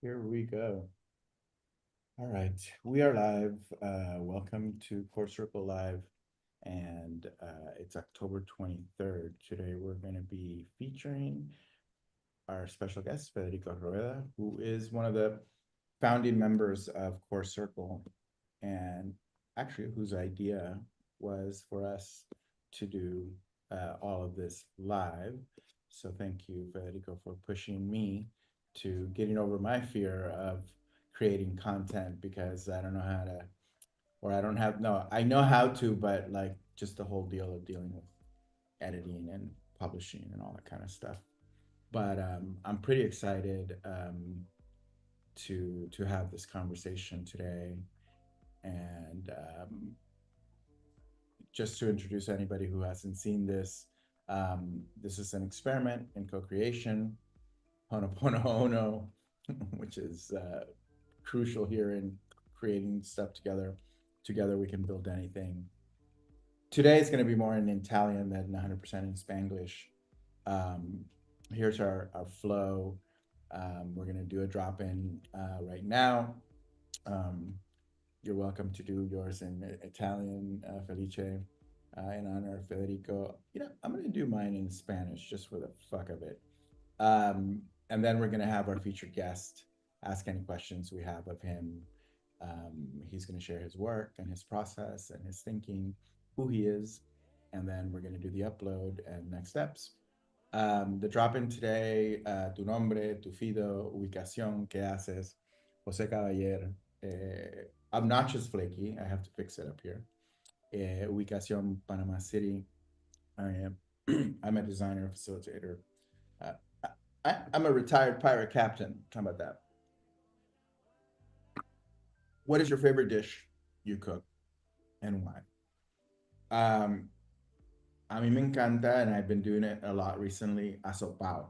Here we go. All right, we are live. Welcome to Core Circle Live, and it's October 23rd. Today, we're going to be featuring our special guest, Federico Roveda, who is one of the founding members of Core Circle, and actually, whose idea was for us to do all of this live. So, thank you, Federico, for pushing me to getting over my fear of creating content because I don't know how to, or I don't have, no, I know how to, but like just the whole deal of dealing with editing and publishing and all that kind of stuff. But I'm pretty excited to have this conversation today. And just to introduce anybody who hasn't seen this, this is an experiment in co-creation, Honopono, which is crucial here in creating stuff together. Together we can build anything. Today is going to be more in Italian than 100% in Spanglish. Um, Here's our flow. We're going to do a drop in right now. Um, you're welcome to do yours in Italian, Felice, in honor of Federico. I'm going to do mine in Spanish just for the fuck of it. And then we're going to have our featured guest ask any questions we have of him. He's going to share his work and his process and his thinking, who he is, and then we're going to do the upload and next steps. The drop in today, tu nombre, tu fido, ubicación, qué haces, José Caballer, obnoxious flaky, I have to fix it up here. Ubicación, Panama City. I am, I'm a designer, facilitator. Uh, I'm a retired pirate captain. How about that? What is your favorite dish you cook and why? Um, a mí me encanta, and I've been doing it a lot recently, asopao.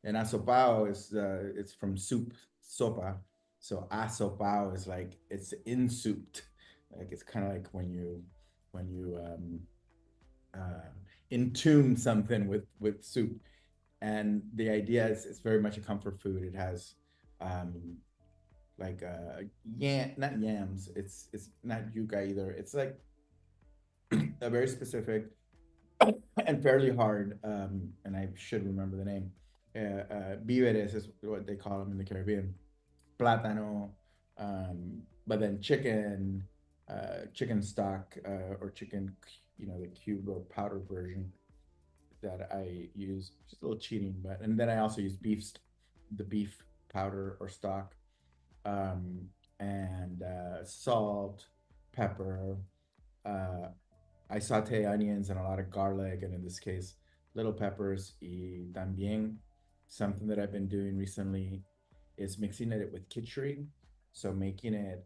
And asopao is it's from soup, sopa. So asopao is like it's in souped. Like it's kind of like when you uh, intune something with soup. And the idea is it's very much a comfort food. It has um, like not yams. It's not yuca either. It's like a very specific and fairly hard, and I should remember the name. Víveres is what they call them in the Caribbean. Plátano, but then chicken stock, or chicken, the cube or powder version that I use. Just a little cheating, but and then I also use the beef powder or stock, um, and salt, pepper, uh, I saute onions and a lot of garlic, and in this case, little peppers. Y también, something that I've been doing recently is mixing it with khichdi, so making it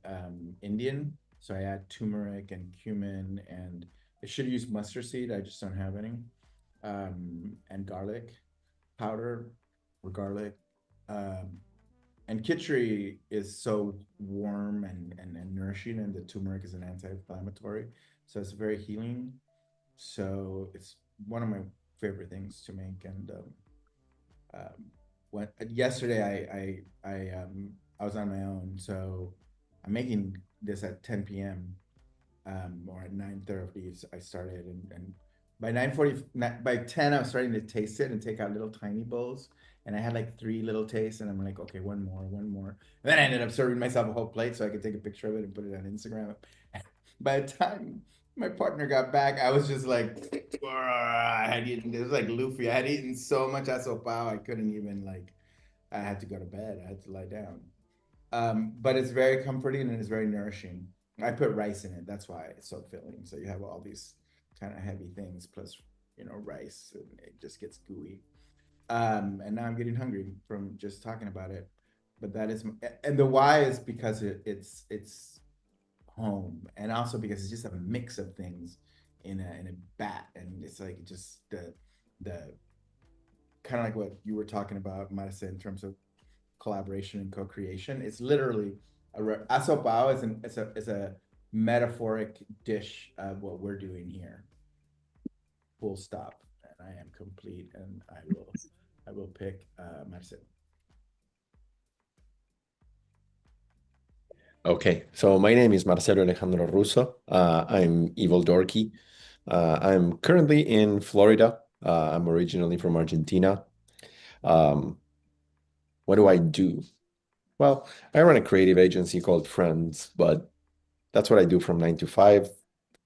Indian. So I add turmeric and cumin, and I should use mustard seed. I just don't have any, and garlic powder or garlic. Um, and khichdi is so warm and nourishing, and the turmeric is an anti-inflammatory, so it's very healing. So it's one of my favorite things to make. And when yesterday I was on my own, so I'm making this at 10 p.m. Or at 9:30 I started, and by 9:40, by 10 I was starting to taste it and take out little tiny bowls, and I had like three little tastes, and I'm like, okay, one more, and then I ended up serving myself a whole plate so I could take a picture of it and put it on Instagram. By the time my partner got back, I was just like, I had eaten, it was like Luffy. I had eaten so much asopao, I couldn't even like, I had to go to bed. I had to lie down. But it's very comforting and it's very nourishing. I put rice in it. That's why it's so filling. So you have all these kind of heavy things plus, rice, and it just gets gooey. And now I'm getting hungry from just talking about it. But that is, and the why is because it's home, and also because it's just a mix of things in a bat, and it's like just the kind of like what you were talking about, Marissa, in terms of collaboration and co-creation. It's literally asopao is a metaphoric dish of what we're doing here. Full stop. And I am complete, and I will pick Marissa. Okay, so my name is Marcelo Alejandro Russo. I'm Evil Dorky. I'm currently in Florida. I'm originally from Argentina. Um, what do I do? Well, I run a creative agency called Friends, but that's what I do from 9 to 5.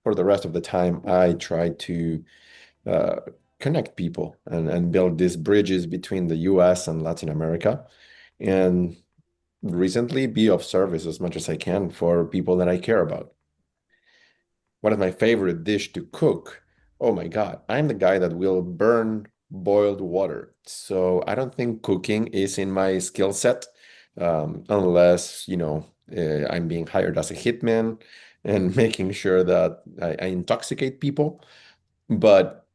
For the rest of the time, I try to uh, connect people and build these bridges between the US and Latin America, and recently be of service as much as I can for people that I care about. What is my favorite dish to cook? Oh my God, I'm the guy that will burn boiled water. So I don't think cooking is in my skill set, unless, I'm being hired as a hitman and making sure that I intoxicate people. But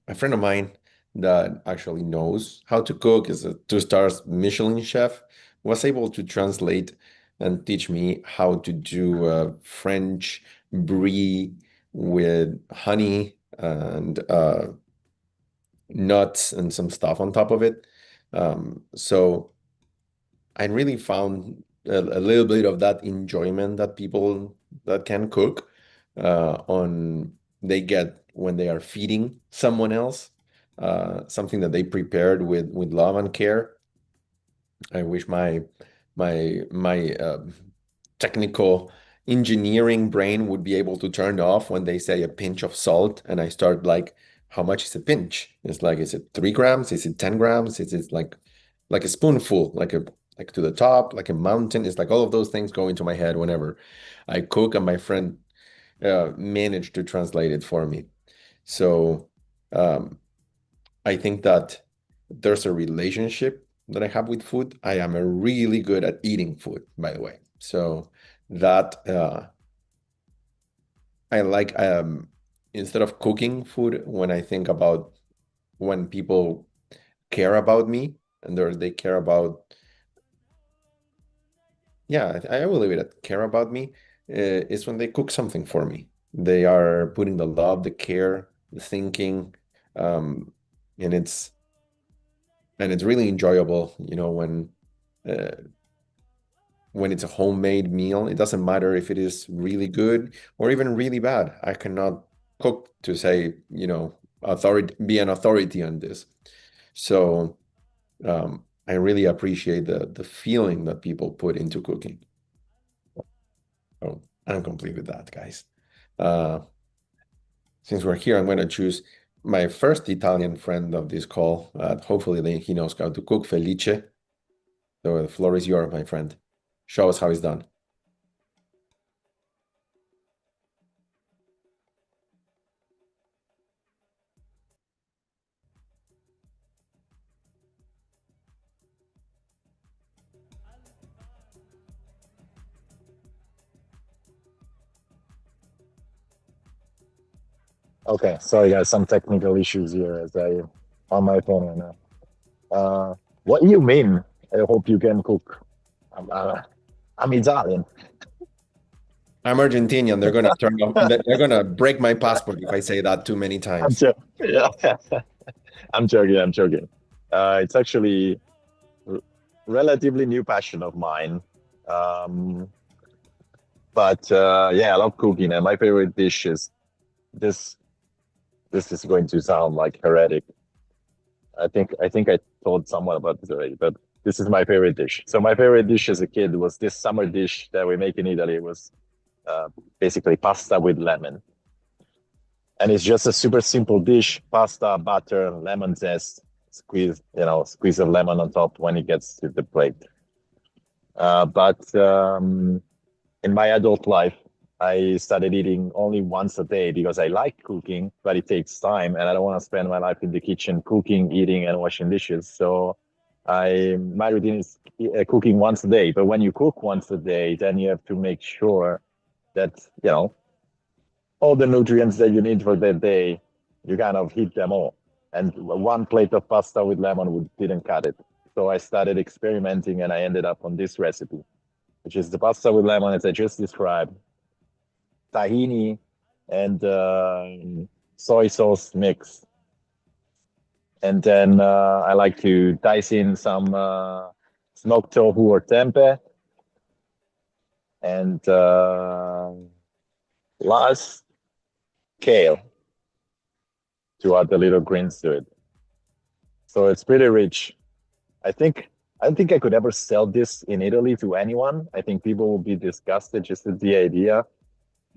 a friend of mine that actually knows how to cook, is a two-stars Michelin chef, was able to translate and teach me how to do a French brie with honey and nuts and some stuff on top of it. So I really found a little bit of that enjoyment that people that can cook on they get when they are feeding someone else, something that they prepared with love and care. I wish my technical engineering brain would be able to turn off when they say a pinch of salt, and I start like, how much is a pinch? It's like, is it 3 grams? Is it 10 grams? Is it like a spoonful, like to the top, like a mountain? It's like all of those things go into my head whenever I cook, and my friend managed to translate it for me. So um, I think that there's a relationship that I have with food. I am a really good at eating food, by the way. So that I like instead of cooking food, when I think about when people care about me and they care about, yeah, I will leave it at care about me, is when they cook something for me. They are putting the love, the care, the thinking, um, and it's really enjoyable, uh, when it's a homemade meal. It doesn't matter if it is really good or even really bad. I cannot cook to say, authority, be an authority on this. So I really appreciate the feeling that people put into cooking. Oh, I'm complete with that, guys. Uh, since we're here, I'm going to choose my first Italian friend of this call. Hopefully, he knows how to cook felice. So the floor is yours, my friend. Show us how it's done. Okay, sorry guys, some technical issues here as I on my phone right now. What do you mean? I hope you can cook. I'm Italian. I'm Argentinian. They're gonna turn off. They're gonna break my passport if I say that too many I'm times. joking. Yeah. I'm joking. I'm joking. It's actually r relatively new passion of mine. Um, but yeah, I love cooking, and my favorite dish is this. This is going to sound like heretic. I think I told someone about this already, but this is my favorite dish. So my favorite dish as a kid was this summer dish that we make in Italy. It was uh, basically pasta with lemon, and it's just a super simple dish: pasta, butter, lemon zest, squeeze of lemon on top when it gets to the plate. But in my adult life, I started eating only once a day because I like cooking, but it takes time, and I don't want to spend my life in the kitchen cooking, eating, and washing dishes. So my routine is cooking once a day. But when you cook once a day, then you have to make sure that all the nutrients that you need for that day, you kind of hit them all. And one plate of pasta with lemon didn't cut it. So I started experimenting, and I ended up on this recipe, which is the pasta with lemon, as I just described, tahini, and soy sauce mix. And then I like to dice in some smoked tofu or tempeh, And last, kale to add the little greens to it. So it's pretty rich. I think I don't think I could ever sell this in Italy to anyone. I think people will be disgusted just at the idea.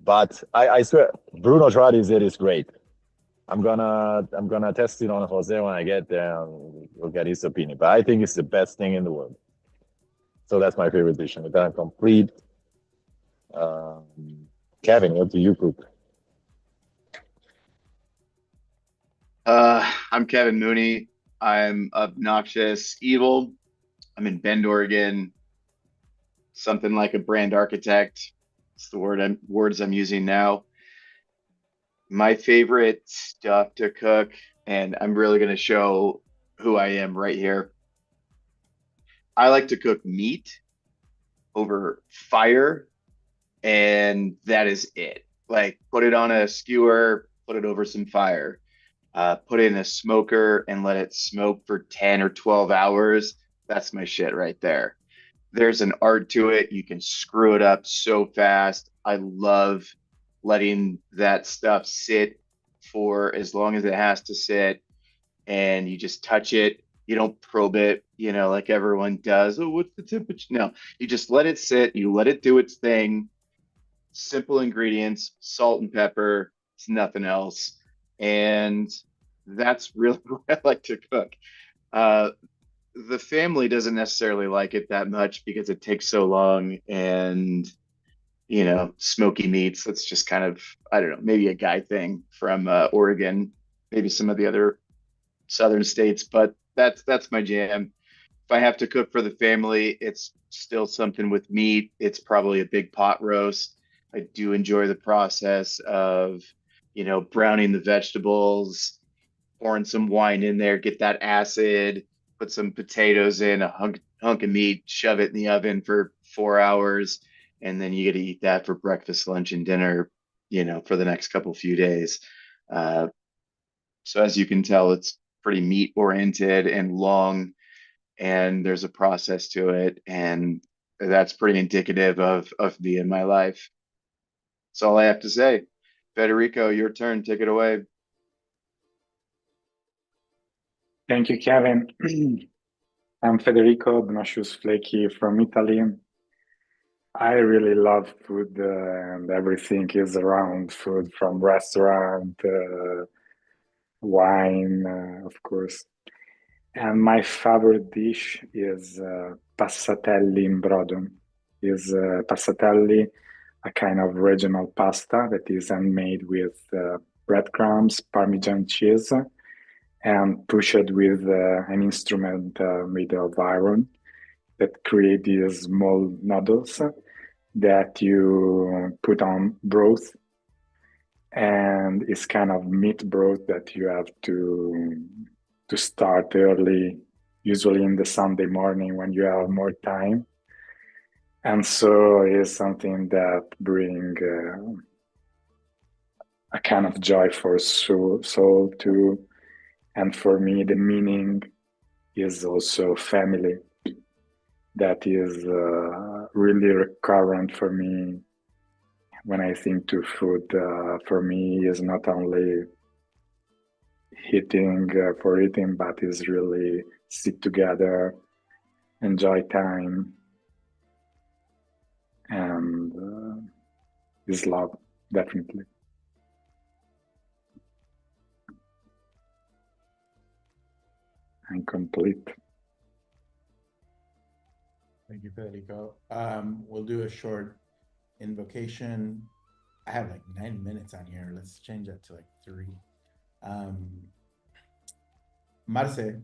But I swear, Bruno tried it is great. I'm gonna test it on Jose when I get there and we'll get his opinion. But I think it's the best thing in the world. So that's my favorite dish. And with that, I'm complete. Kevin, what do you cook? I'm Kevin Mooney. I'm obnoxious, evil. I'm in Bend, Oregon. Something like a brand architect. It's the words I'm using now. My favorite stuff to cook, and I'm really going to show who I am right here. I like to cook meat over fire, and that is it. Like put it on a skewer, put it over some fire. Put it in a smoker and let it smoke for 10 or 12 hours. That's my shit right there. There's an art to it. You can screw it up so fast. I love letting that stuff sit for as long as it has to sit, and you just touch it. You don't probe it, like everyone does. Oh, what's the temperature? No, you just let it sit. You let it do its thing. Simple ingredients, salt and pepper. It's nothing else. And that's really what I like to cook. Uh, the family doesn't necessarily like it that much because it takes so long, and smoky meats. That's just kind of, I don't know, maybe a guy thing from Oregon, maybe some of the other southern states, but that's my jam. If I have to cook for the family, it's still something with meat. It's probably a big pot roast. I do enjoy the process of, browning the vegetables, pouring some wine in there, get that acid, put some potatoes in, a hunk of meat, shove it in the oven for 4 hours, and then you get to eat that for breakfast, lunch, and dinner, for the next few days. So as you can tell, it's pretty meat oriented and long, and there's a process to it, and that's pretty indicative of me in my life. That's all I have to say. Federico, your turn. Take it away. Thank you, Kevin. I'm Federico, the Noscius Flaky from Italy. I really love food and everything is around food, from restaurant, wine, of course. And my favorite dish is passatelli in brodo. Is passatelli a kind of regional pasta that is handmade with breadcrumbs, Parmesan cheese, and pushed with an instrument made of iron that create these small noodles that you put on broth, and it's kind of meat broth that you have to start early, usually in the Sunday morning when you have more time. And so it's something that bring a kind of joy for soul too. And for me, the meaning is also family. That is really recurrent for me when I think to food. For me, is not only eating for eating, but is really sit together, enjoy time, and is love, definitely. And complete. Thank you, Federico. We'll do a short invocation. I have like 9 minutes on here. Let's change that to like 3. Marce,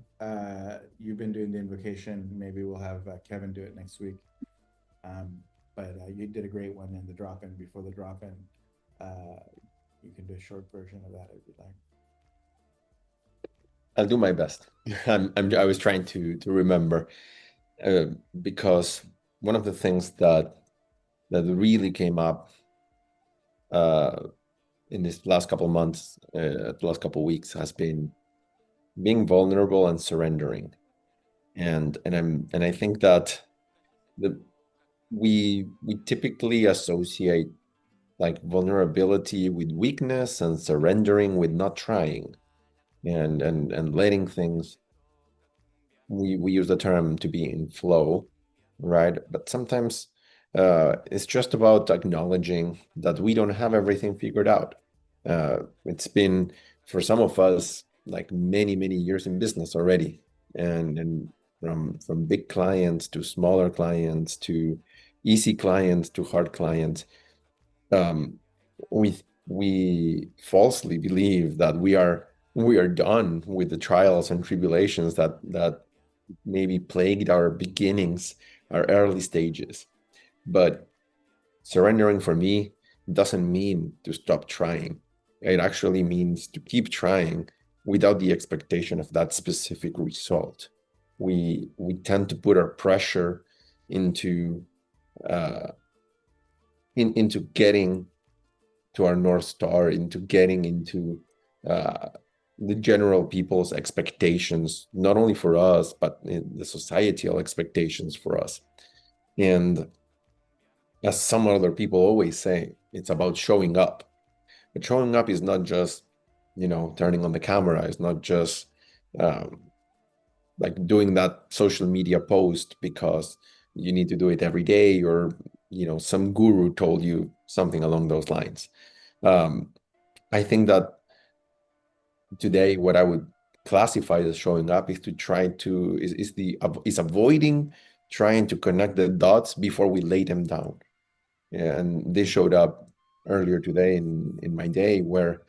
you've been doing the invocation. Maybe we'll have Kevin do it next week. But you did a great one in the drop-in, before the drop-in. You can do a short version of that if you'd like. I'll do my best. I was trying to remember, because one of the things that really came up in this last couple of months, the last couple of weeks, has been being vulnerable and surrendering, and I think that we typically associate like vulnerability with weakness and surrendering with not trying and letting things. We use the term to be in flow, right? But sometimes it's just about acknowledging that we don't have everything figured out. It's been, for some of us, like many years in business already, and from big clients to smaller clients to easy clients to hard clients. We falsely believe that we are done with the trials and tribulations that maybe plagued our beginnings, our early stages. But surrendering for me doesn't mean to stop trying. It actually means to keep trying without the expectation of that specific result. We tend to put our pressure into into getting to our North Star, into getting into the general people's expectations, not only for us, but the societal expectations for us. And as some other people always say, it's about showing up. But showing up is not just, turning on the camera. It's not just like doing that social media post because you need to do it every day, or, some guru told you something along those lines. I think that today what I would classify as showing up is to try to is avoiding trying to connect the dots before we lay them down. And this showed up earlier today in my day, where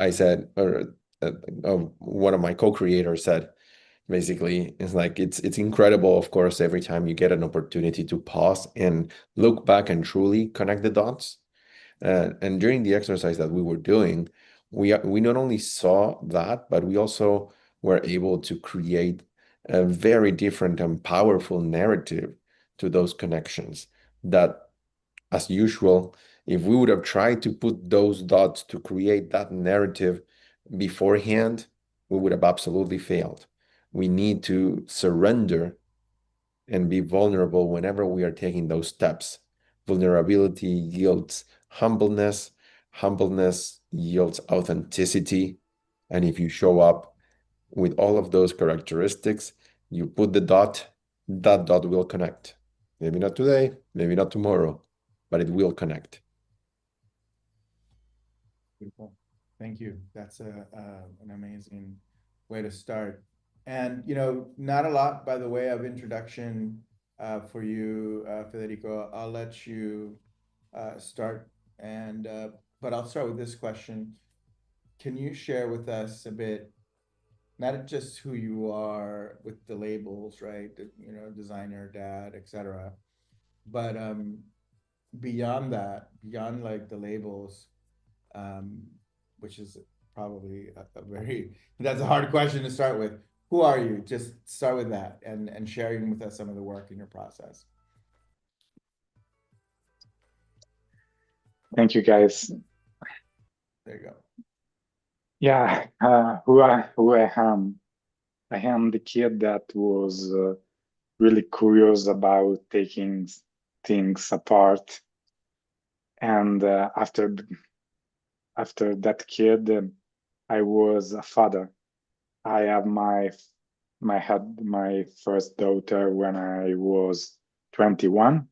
I said, or one of my co-creators said, basically, it's like it's incredible, of course, every time you get an opportunity to pause and look back and truly connect the dots. And during the exercise that we were doing, we not only saw that, but we also were able to create a very different and powerful narrative to those connections that, as usual, if we would have tried to put those dots to create that narrative beforehand, we would have absolutely failed. We need to surrender and be vulnerable whenever we are taking those steps. Vulnerability yields humbleness. Humbleness yields authenticity. And if you show up with all of those characteristics, you put the dot, that dot will connect. Maybe not today, maybe not tomorrow, but it will connect. Beautiful. Thank you. That's an amazing way to start. And, not a lot by the way of introduction for you, Federico. I'll let you start, and but I'll start with this question. Can you share with us a bit, not just who you are with the labels, right? Designer, dad, etc. But beyond that, beyond like the labels, which is probably a very, that's a hard question to start with. Who are you? Just start with that and sharing with us some of the work in your process. Thank you, guys. There you go. Yeah, who I am. I am the kid that was really curious about taking things apart. And after that kid, I was a father. I have had my first daughter when I was 21.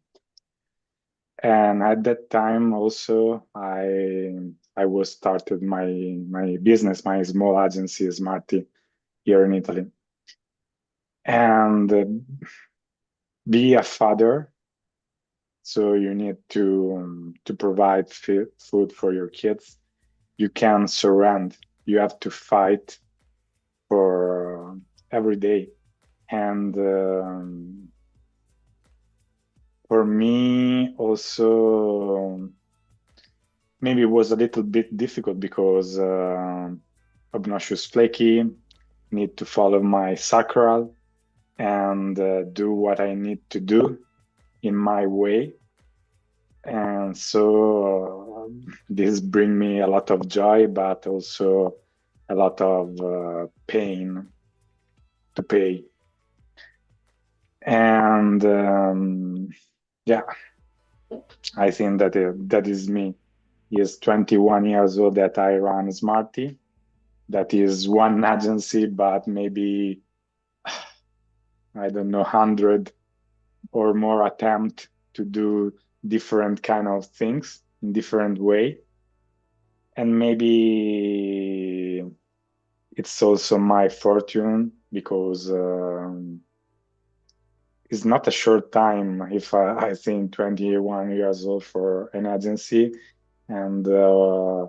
And at that time also, I was started my business, my small agency, Smarty, here in Italy. And be a father, so you need to provide food for your kids. You can surrender. You have to fight for every day. And for me also, maybe it was a little bit difficult because obnoxious flaky, need to follow my sacral and do what I need to do in my way. And so this brings me a lot of joy, but also a lot of pain to pay. And yeah, I think that that is me. Is 21 years old that I run Smarty. That is one agency, but maybe, I don't know, 100 or more attempt to do different kind of things in different way. And maybe it's also my fortune because it's not a short time if I think 21 years old for an agency, and a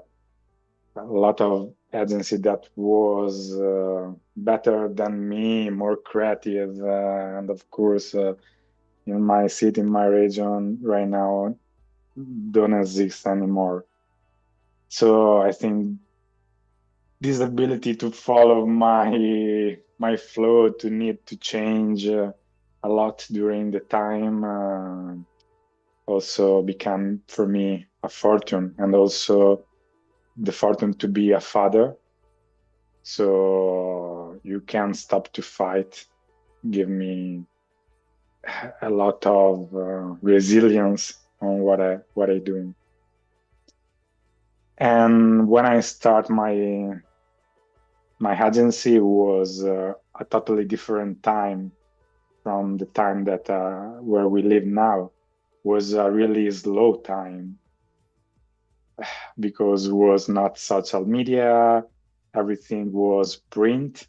lot of agency that was better than me, more creative, and of course in my city, in my region right now, don't exist anymore. So I think this ability to follow my flow, to need to change a lot during the time, also become for me a fortune, and also the fortune to be a father. So you can't stop to fight. Give me a lot of resilience on what I doing. And when I start my agency was a totally different time from the time that where we live now. Was a really slow time because it was not social media, everything was print.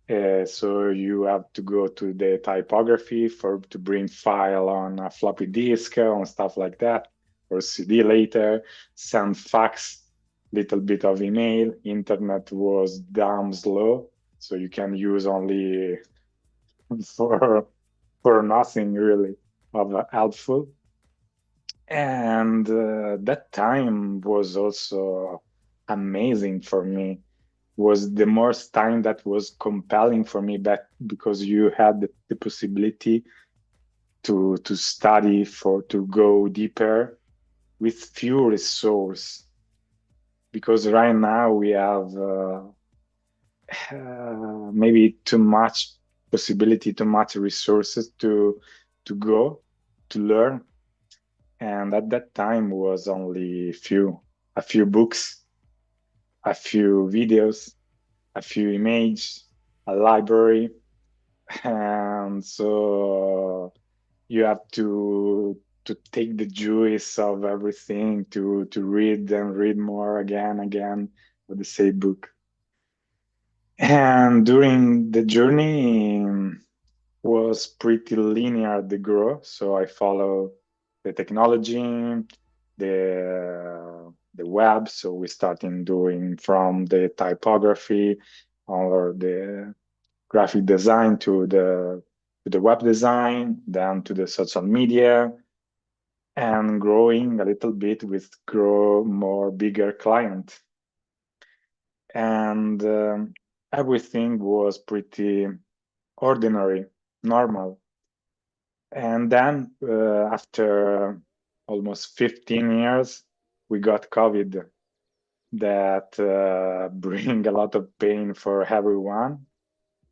So you have to go to the typography to bring file on a floppy disk on stuff like that, or CD later, send fax, little bit of email. Internet was damn slow, so you can use only for nothing really of helpful. And that time was also amazing for me. Was the most time that was compelling for me back because you had the possibility to study, to go deeper with few resources. Because right now we have maybe too much possibility, too much resources to go to learn. And at that time was only a few books, a few videos, a few images, a library. And so you have to take the juice of everything, to read and read more again with the same book. And during the journey was pretty linear, the growth. So I follow the technology, the web. So we started doing from the typography or the graphic design to the web design, then to the social media, and growing a little bit with grow more bigger client. And everything was pretty ordinary, normal. And then after almost 15 years, we got COVID that bring a lot of pain for everyone,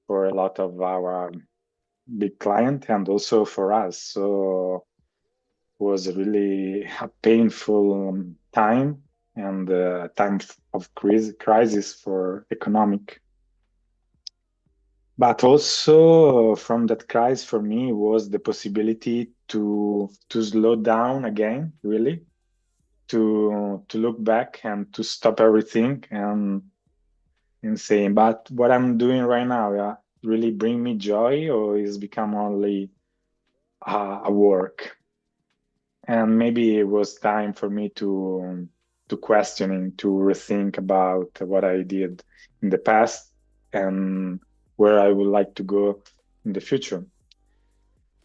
for a lot of our big client, and also for us. So it was really a painful time, and a time of crisis for economic. But also from that crisis for me was the possibility to slow down again, really, to look back and to stop everything and say, but what I'm doing right now, really bring me joy, or is become only a work? And maybe it was time for me to questioning, to rethink about what I did in the past and where I would like to go in the future.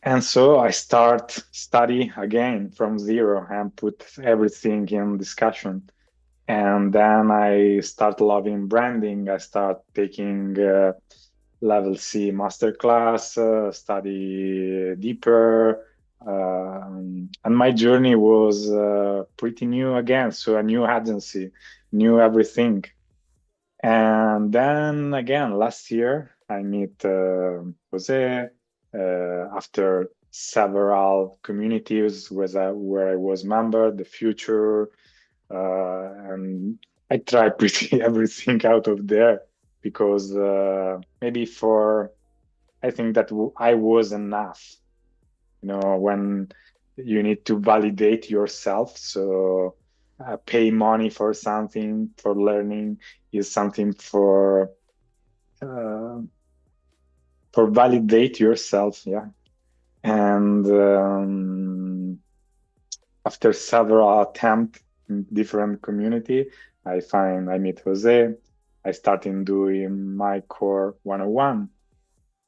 And so I study again from zero and put everything in discussion. And then I start loving branding. I start taking level C masterclass, study deeper. And my journey was pretty new again. So a new agency, new everything. And then again, last year, I meet Jose, after several communities where I was member, the future, and I tried pretty everything out of there because maybe I think that I was enough, when you need to validate yourself. So pay money for something, for learning is something for validate yourself. Yeah. And after several attempts in different community, I meet Jose. I started doing my core 101.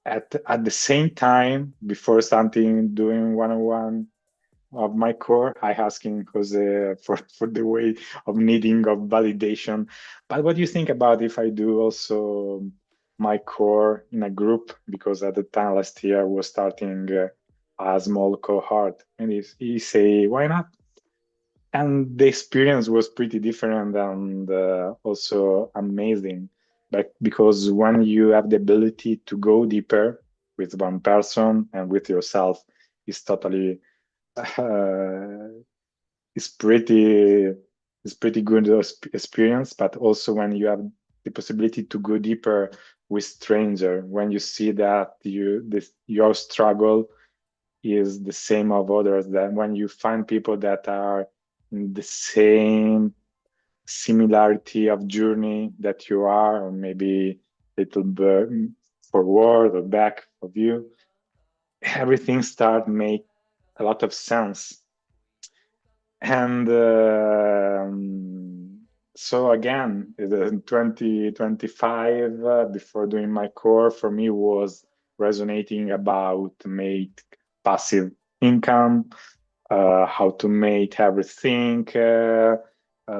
At the same time, before starting doing 101 of my core, I asking Jose for the way of needing of validation. But what do you think about if I do also my core in a group? Because at the time last year I was starting a small cohort, and he say, why not? And the experience was pretty different and also amazing. But because when you have the ability to go deeper with one person and with yourself, it's totally it's pretty good experience. But also when you have the possibility to go deeper with stranger, when you see that your struggle is the same of others, that when you find people that are in the same similarity of journey that you are, or maybe a little bit forward or back of you, everything start make a lot of sense. And so again, in 2025, before doing my core, for me was resonating about make passive income, how to make everything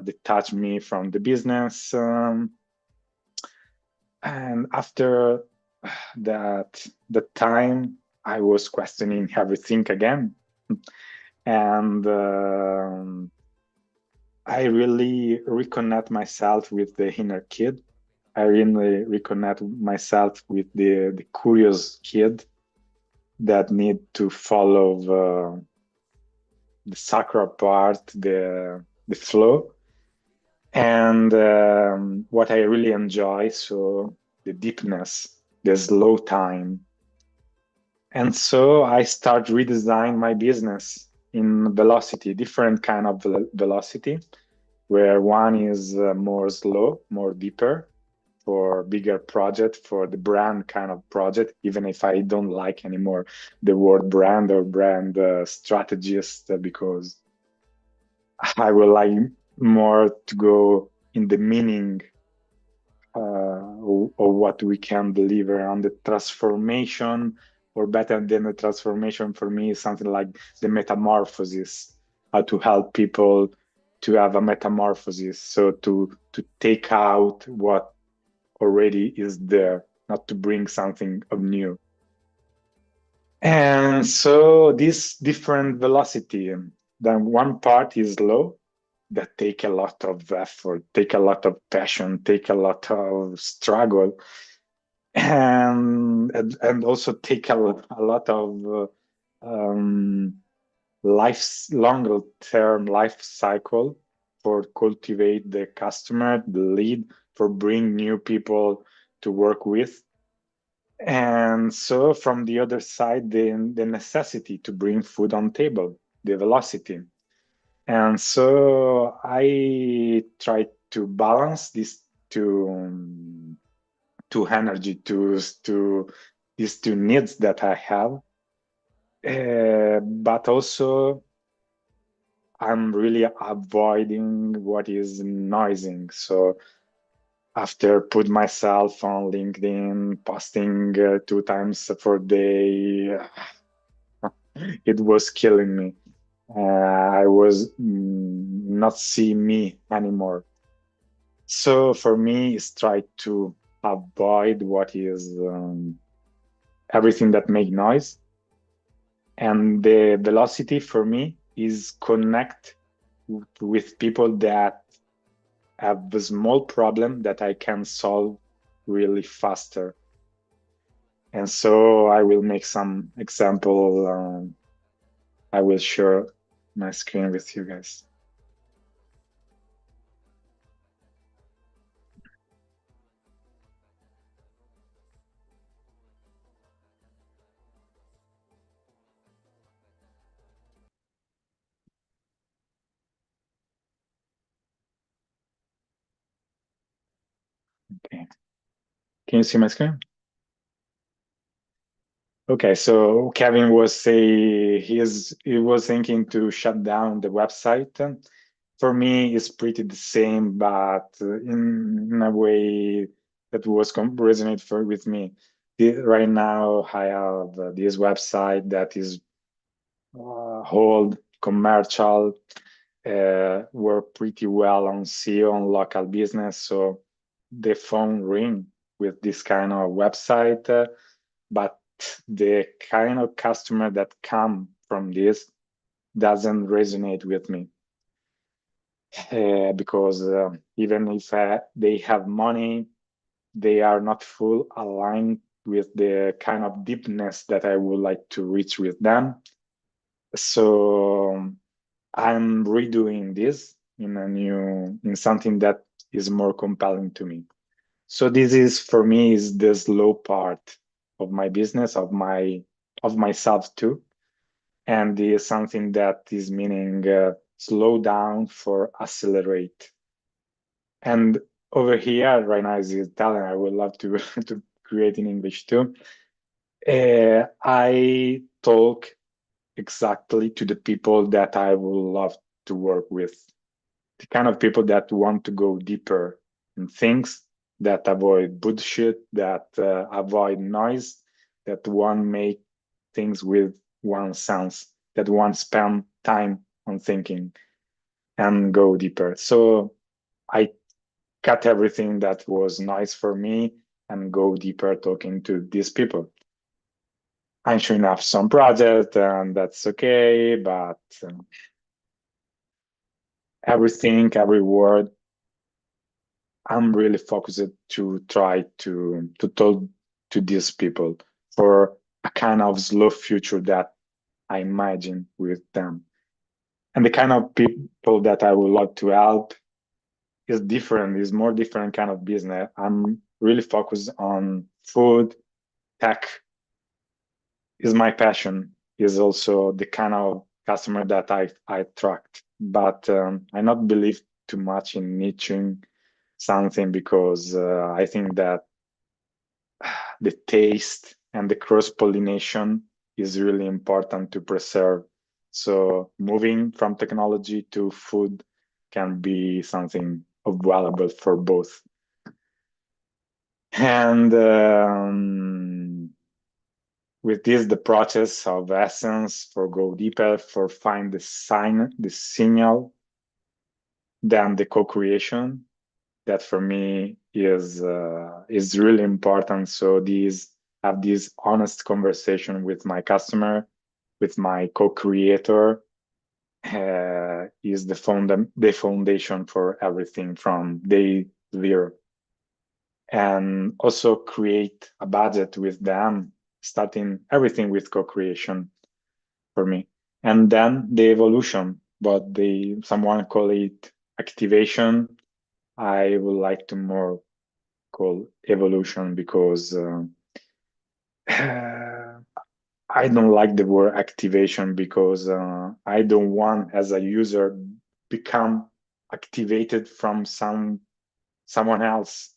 detach me from the business. And after the time, I was questioning everything again. And I really reconnect myself with the inner kid. I really reconnect myself with the curious kid that need to follow the sacral part, the flow. And what I really enjoy, so the deepness, the slow time. And so I start redesign my business in velocity, different kind of velocity, where one is more slow, more deeper, for bigger project, for the brand kind of project, even if I don't like anymore the word brand or brand strategist, because I would like more to go in the meaning of what we can deliver on the transformation, or better than the transformation for me is something like the metamorphosis, how to help people to have a metamorphosis, so to take out what already is there, not to bring something of new. And so this different velocity, then one part is low, that take a lot of effort, take a lot of passion, take a lot of struggle, and also take a lot of longer term life cycle for cultivate the customer, the lead, for bring new people to work with. And so from the other side, the necessity to bring food on table, the velocity. And so I try to balance these two energy, to these two needs that I have. But also I'm really avoiding what is noising. So after put myself on LinkedIn, posting 2 times per day, it was killing me. I was not see me anymore. So for me, it's try to avoid what is everything that make noise. And the velocity for me is connect with people that have a small problem that I can solve really faster. And so I will make some example. I will share my screen with you guys. Okay. Can you see my screen? Okay, so Kevin was he was thinking to shut down the website. For me, it's pretty the same, but in a way that was resonate with me. Right now, I have this website that is hold commercial, work pretty well on SEO on local business. So the phone ring with this kind of website, but the kind of customer that come from this doesn't resonate with me, because even if they have money, they are not full aligned with the kind of deepness that I would like to reach with them. So I'm redoing this in something that is more compelling to me. So this is for me is the slow part of my business, of myself too, and is something that is meaning slow down for accelerate. And over here right now is Italian. I would love to to create in English too. I talk exactly to the people that I would love to work with, the kind of people that want to go deeper in things, that avoid bullshit, that avoid noise, that want make things with one sense, that want spend time on thinking and go deeper. So I cut everything that was nice for me and go deeper talking to these people. I'm showing up some project and that's okay, but everything, every word, I'm really focused to try to talk to these people for a kind of slow future that I imagine with them. And the kind of people that I would like to help is different, is more different kind of business. I'm really focused on food, tech is my passion, is also the kind of customer that I attract. But I not believe too much in niching something, because I think that the taste and the cross-pollination is really important to preserve. So moving from technology to food can be something valuable for both. And with this, the process of essence for go deeper, for find the sign, the signal, then the co-creation, that for me is really important. So these have this honest conversation with my customer, with my co-creator, is the foundation for everything from day zero. And also create a budget with them, starting everything with co-creation for me. And then the evolution, but someone call it activation. I would like to more call evolution, because I don't like the word activation, because I don't want as a user become activated from someone else.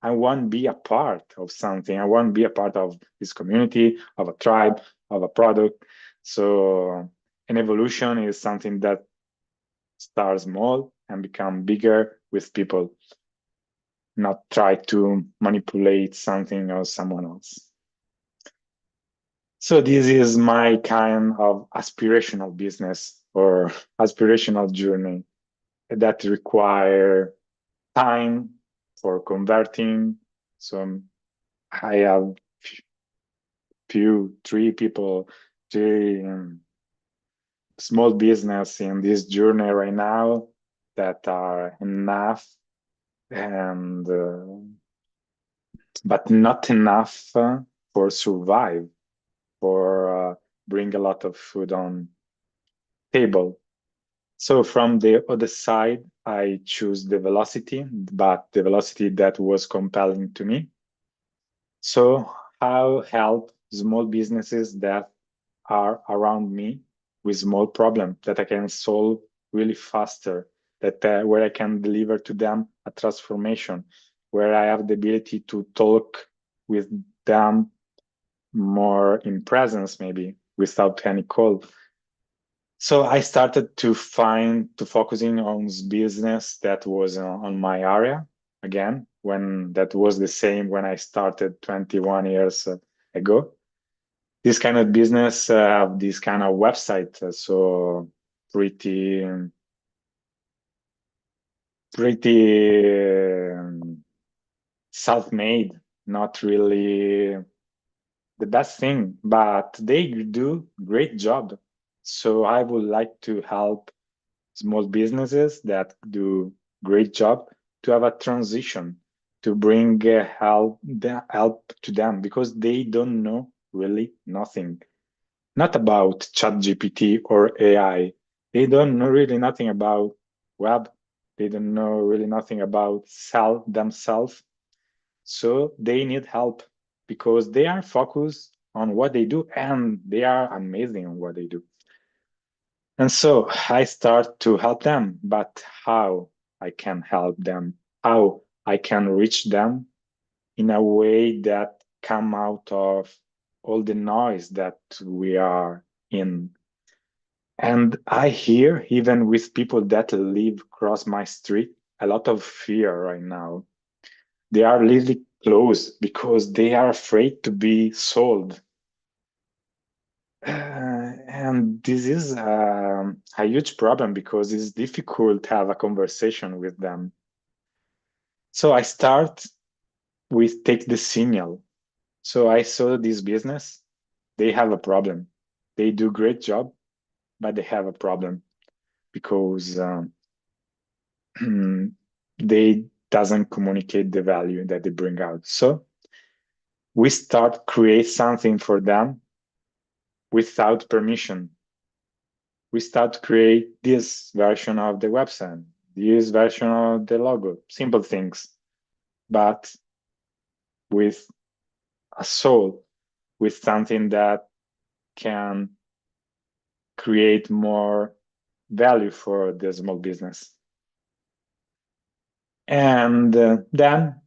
I want to be a part of something. I want to be a part of this community, of a tribe, of a product. So an evolution is something that starts small and become bigger with people, not try to manipulate something or someone else. So this is my kind of aspirational business or aspirational journey that require time for converting. So I have three people, three small business in this journey right now that are enough, and but not enough for survive, for bring a lot of food on table. So from the other side, I choose the velocity, but the velocity that was compelling to me. So how help small businesses that are around me with small problems that I can solve really faster, that where I can deliver to them a transformation, where I have the ability to talk with them more in presence, maybe without any call. So I started to focusing on business that was on my area again, when that was the same when I started 21 years ago. This kind of business have this kind of website, so pretty self-made, not really the best thing, but they do great job. So I would like to help small businesses that do great job to have a transition, to bring help to them, because they don't know really nothing. Not about ChatGPT or AI. They don't know really nothing about web. They don't know really nothing about themselves. So they need help because they are focused on what they do and they are amazing on what they do. And so I start to help them, but how I can help them, how I can reach them in a way that come out of all the noise that we are in. And I hear, even with people that live across my street, a lot of fear right now. They are really close because they are afraid to be sold. And this is a huge problem because it's difficult to have a conversation with them. So I start with take the signal. So I saw this business, they have a problem. They do great job, but they have a problem because they doesn't communicate the value that they bring out. So we start create something for them without permission. We start to create this version of the website, this version of the logo, simple things, but with a soul, with something that can create more value for the small business. And then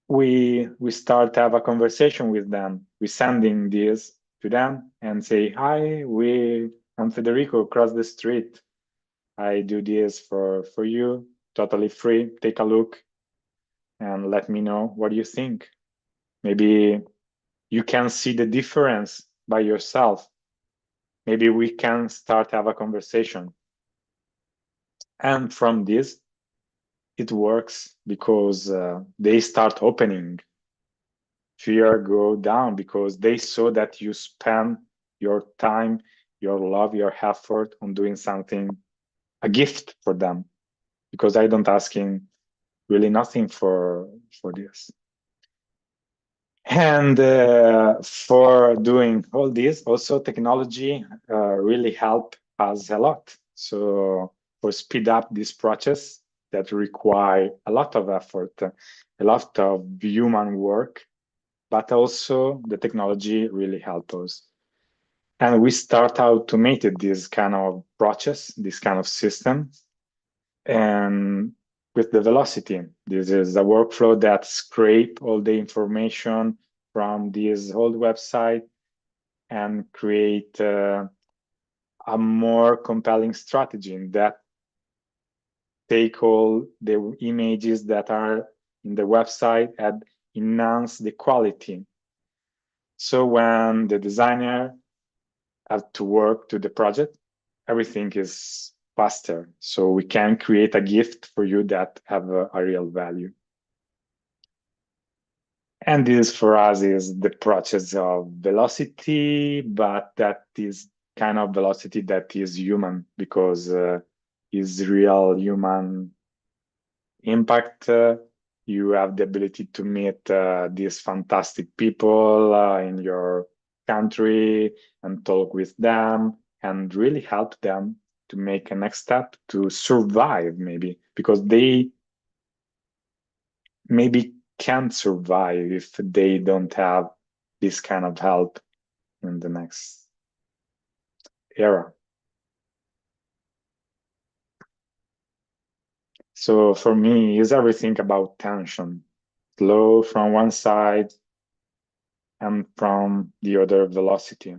we start to have a conversation with them. We sending this to them and say, hi, I'm Federico across the street. I do this for you, totally free. Take a look and let me know what you think. Maybe you can see the difference by yourself. Maybe we can start to have a conversation. And from this, it works because they start opening. Fear go down because they saw that you spend your time, your love, your effort on doing something, a gift for them. Because I don't asking really nothing for this. And for doing all this, also technology really help us a lot. So for speed up this process that require a lot of effort, a lot of human work, but also the technology really help us. And we start automated this kind of process, this kind of system, and with the velocity. This is a workflow that scrape all the information from this old website and create a more compelling strategy that take all the images that are in the website and enhance the quality. So when the designer have to work to the project, everything is faster. So we can create a gift for you that have a real value. And this for us is the process of velocity, but that is kind of velocity that is human because is real human impact you have the ability to meet these fantastic people in your country and talk with them and really help them to make a next step to survive, maybe because they maybe can't survive if they don't have this kind of help in the next era. So for me, it's everything about tension, flow from one side and from the other, velocity.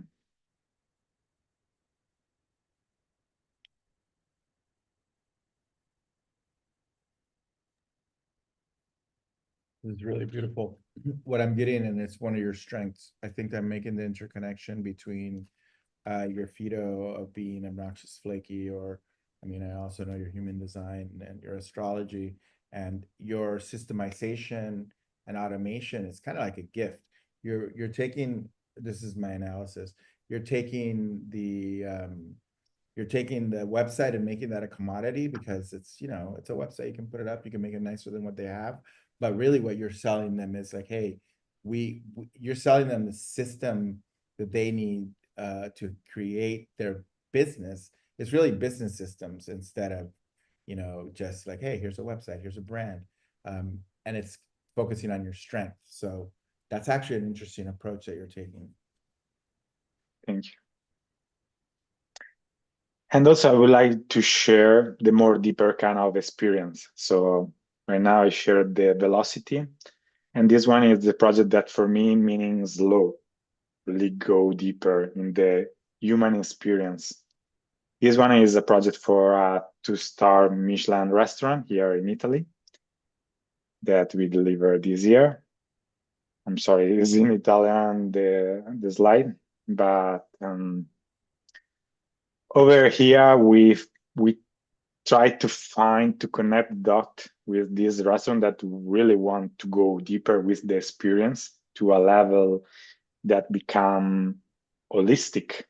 It's really beautiful. What I'm getting, and it's one of your strengths, I think I'm making the interconnection between your Fido of being obnoxious, flaky, or I mean, I also know your human design and your astrology and your systemization and automation. It's kind of like a gift. You're taking, this is my analysis. You're taking the website and making that a commodity because it's, you know, it's a website. You can put it up, you can make it nicer than what they have. But really what you're selling them is like, hey, you're selling them the system that they need to create their business. It's really business systems instead of, you know, just like, hey, here's a website, here's a brand. And it's focusing on your strength. So that's actually an interesting approach that you're taking. Thank you. And also, I would like to share the more deeper kind of experience. So right now I shared the velocity, and this one is the project that for me meaning slow, really go deeper in the human experience. This one is a project for a 2-star Michelin restaurant here in Italy that we delivered this year. I'm sorry, it's in Italian, the slide, but over here we try to connect dot with this restaurant that really want to go deeper with the experience to a level that become holistic,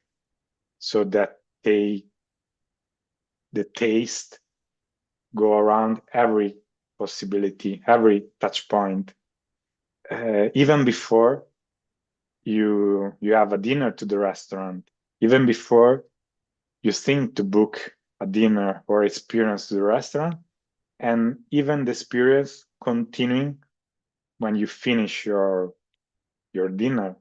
so that the taste go around every possibility, every touch point, even before you have a dinner to the restaurant, even before you think to book a dinner or experience to the restaurant, and even the experience continuing when you finish your dinner.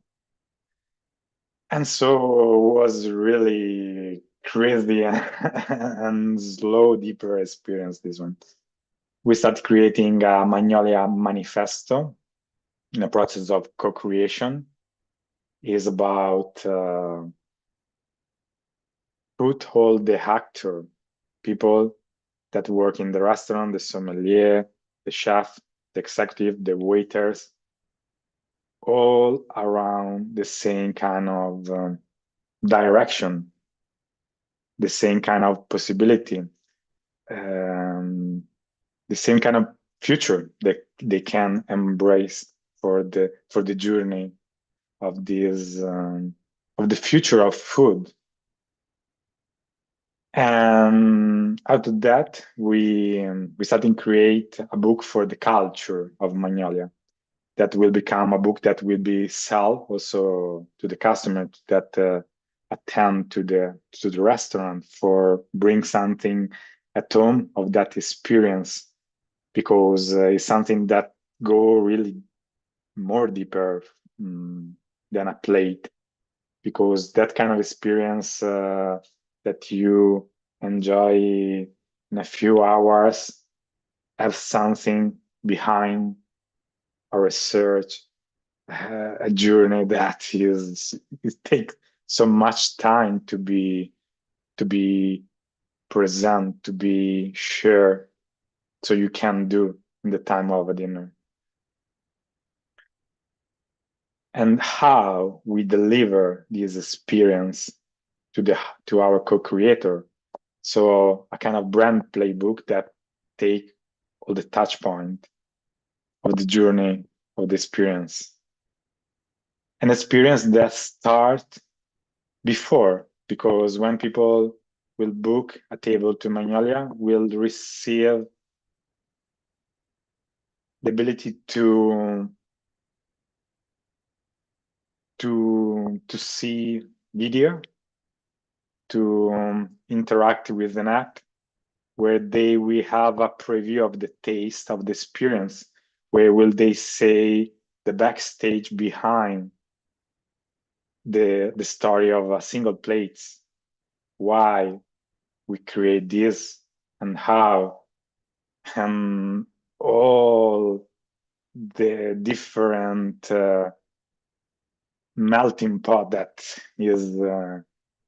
And so it was really crazy and slow, deeper experience, this one. We started creating a Magnolia manifesto in a process of co-creation. Is about put all the actor, people that work in the restaurant, the sommelier, the chef, the executive, the waiters, all around the same kind of direction, the same kind of possibility, the same kind of future that they can embrace for the journey of this of the future of food. And out of that, we started to create a book for the culture of Magnolia that will become a book that will be sell also to the customer that attend to the restaurant for bring something at home of that experience, because it's something that go really more deeper than a plate, because that kind of experience that you enjoy in a few hours have something behind a research, a journey that it takes so much time to be present, to be shared, so you can do in the time of a dinner. And how we deliver this experience to our co-creator. So a kind of brand playbook that take all the touch point of the journey of the experience. An experience that starts before, because when people will book a table to Magnolia, will receive the ability to see video, to interact with an app, where we have a preview of the taste of the experience, where will they say the backstage behind the story of a single plates, why we create this and how, and all the different melting pot that is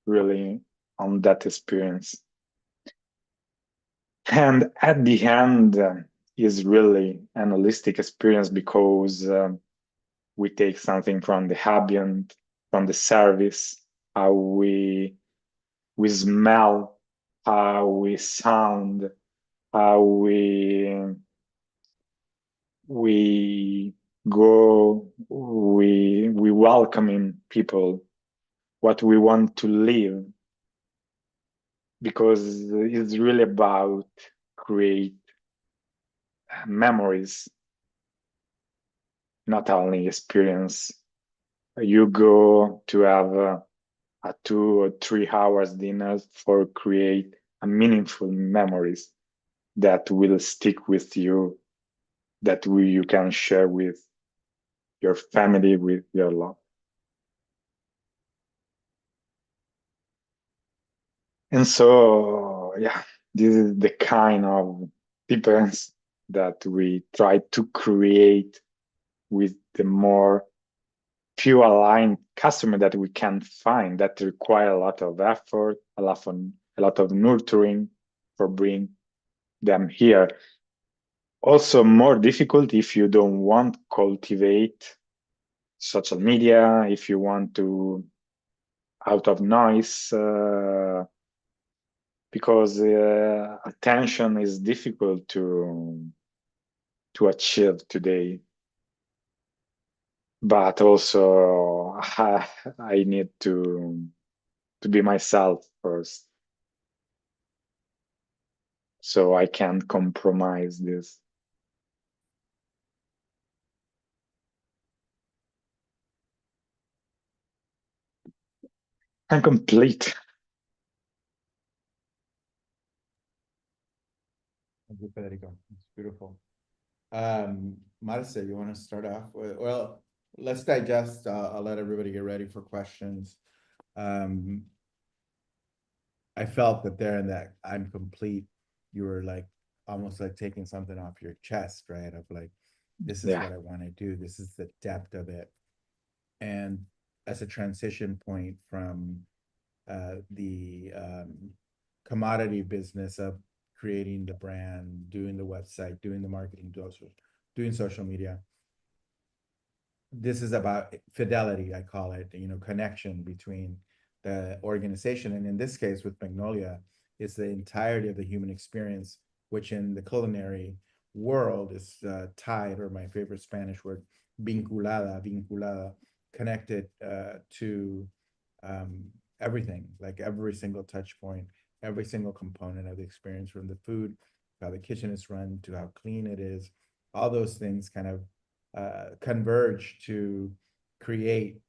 really on that experience. And at the end is really an holistic experience, because we take something from the ambient, from the service, how we smell, how we sound, how we go, we welcoming people, what we want to live, because it's really about create memories, not only experience. You go to have a 2 or 3 hours dinner for create a meaningful memories that will stick with you, that you can share with your family, with your love. And so, yeah, this is the kind of difference that we try to create with the more few aligned customer that we can find, that require a lot of effort, a lot of nurturing for bring them here. Also more difficult if you don't want to cultivate social media, if you want to out of noise, because attention is difficult to achieve today. But also I need to be myself first, so I can't compromise this. I'm complete. Thank you, Federico. It's beautiful. Marce, you want to start off with, well, let's digest. I'll let everybody get ready for questions. I felt that there in that I'm complete, you were like almost like taking something off your chest, right? Of like, this is what I want to do. This is the depth of it. And as a transition point from the commodity business of creating the brand, doing the website, doing the marketing, doing social media. This is about fidelity, I call it, connection between the organization. And in this case with Magnolia, it's the entirety of the human experience, which in the culinary world is tied, or my favorite Spanish word, vinculada, connected to everything, like every single touch point, every single component of the experience, from the food, how the kitchen is run, to how clean it is. All those things kind of converge to create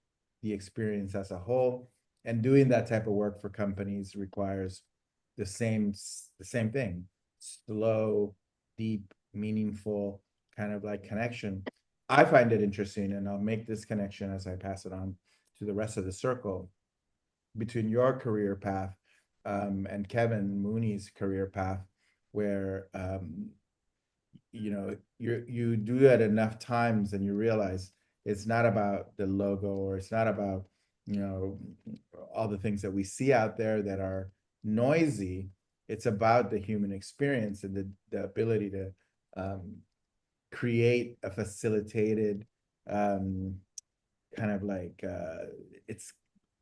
the experience as a whole. And doing that type of work for companies requires the same thing: slow, deep, meaningful kind of like connection. I find it interesting, and I'll make this connection as I pass it on to the rest of the circle, between your career path and Kevin Mooney's career path, where you do that enough times and you realize it's not about the logo, or it's not about all the things that we see out there that are noisy. It's about the human experience and the ability to create a facilitated kind of like it's,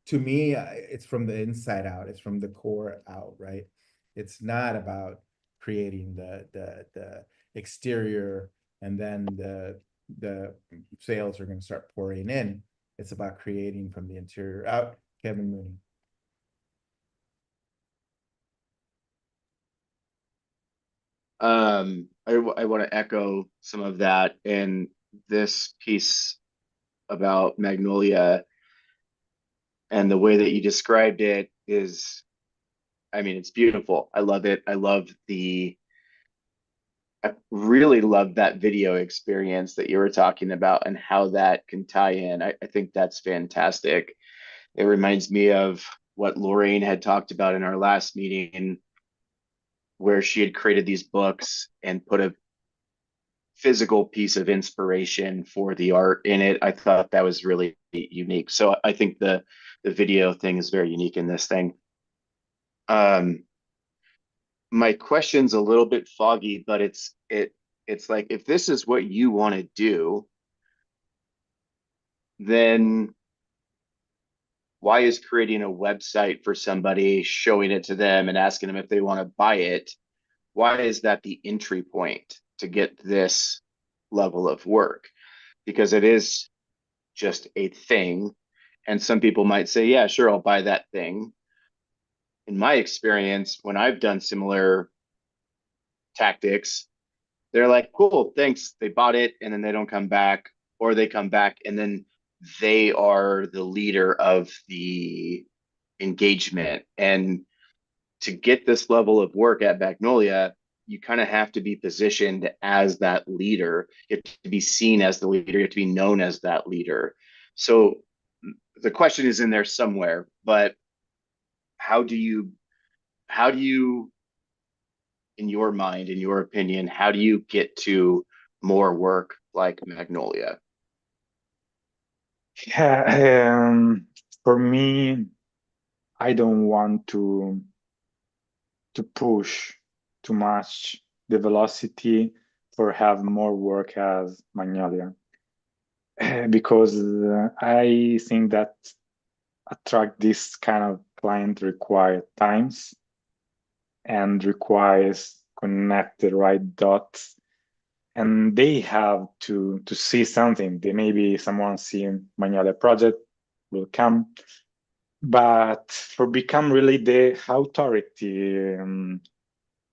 to me, it's from the inside out. It's from the core out, right? It's not about creating the exterior and then the sales are going to start pouring in. It's about creating from the interior out. Kevin Mooney. I want to echo some of that, and this piece about Magnolia and the way that you described it is, I mean, it's beautiful. I love it. I really love that video experience that you were talking about and how that can tie in. I think that's fantastic. It reminds me of what Lorraine had talked about in our last meeting, where she had created these books and put a physical piece of inspiration for the art in it. I thought that was really unique. So I think the video thing is very unique in this thing. My question's a little bit foggy, but it's like, if this is what you want to do, then why is creating a website for somebody, showing it to them and asking them if they want to buy it, why is that the entry point to get this level of work? Because it is just a thing. And some people might say, yeah, sure, I'll buy that thing. In my experience, when I've done similar tactics, they're like, cool, thanks. They bought it and then they don't come back, or they come back and then they are the leader of the engagement. And to get this level of work at Magnolia, you kind of have to be positioned as that leader. You have to be seen as the leader. You have to be known as that leader. So the question is in there somewhere, but how do you, in your mind, in your opinion, how do you get to more work like Magnolia? Yeah, for me, I don't want to push too much the velocity for have more work as Magnolia, because I think that attract this kind of client require times and requires connect the right dots, and they have to see something. They maybe someone seeing Magnolia project will come, but for become really the authority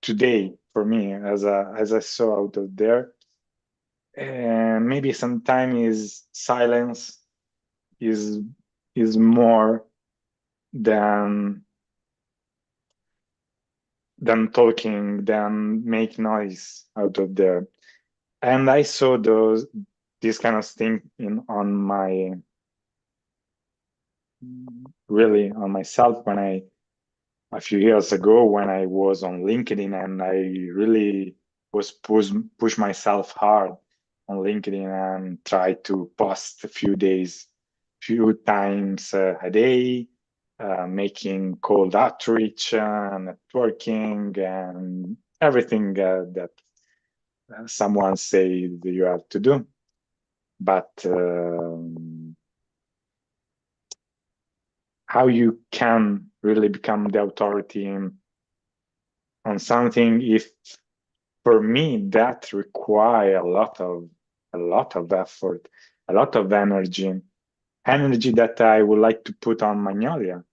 today for me, as I saw out of there, and maybe sometimes is silence is more than talking, than make noise out of there. And I saw this kind of thing on my, really on myself, when a few years ago, when I was on LinkedIn, and I really was push myself hard on LinkedIn and try to post a few times a day, making cold outreach, networking, and everything that someone say that you have to do. But how you can really become the authority on something, if for me that require a lot of effort, a lot of energy that I would like to put on Magnolia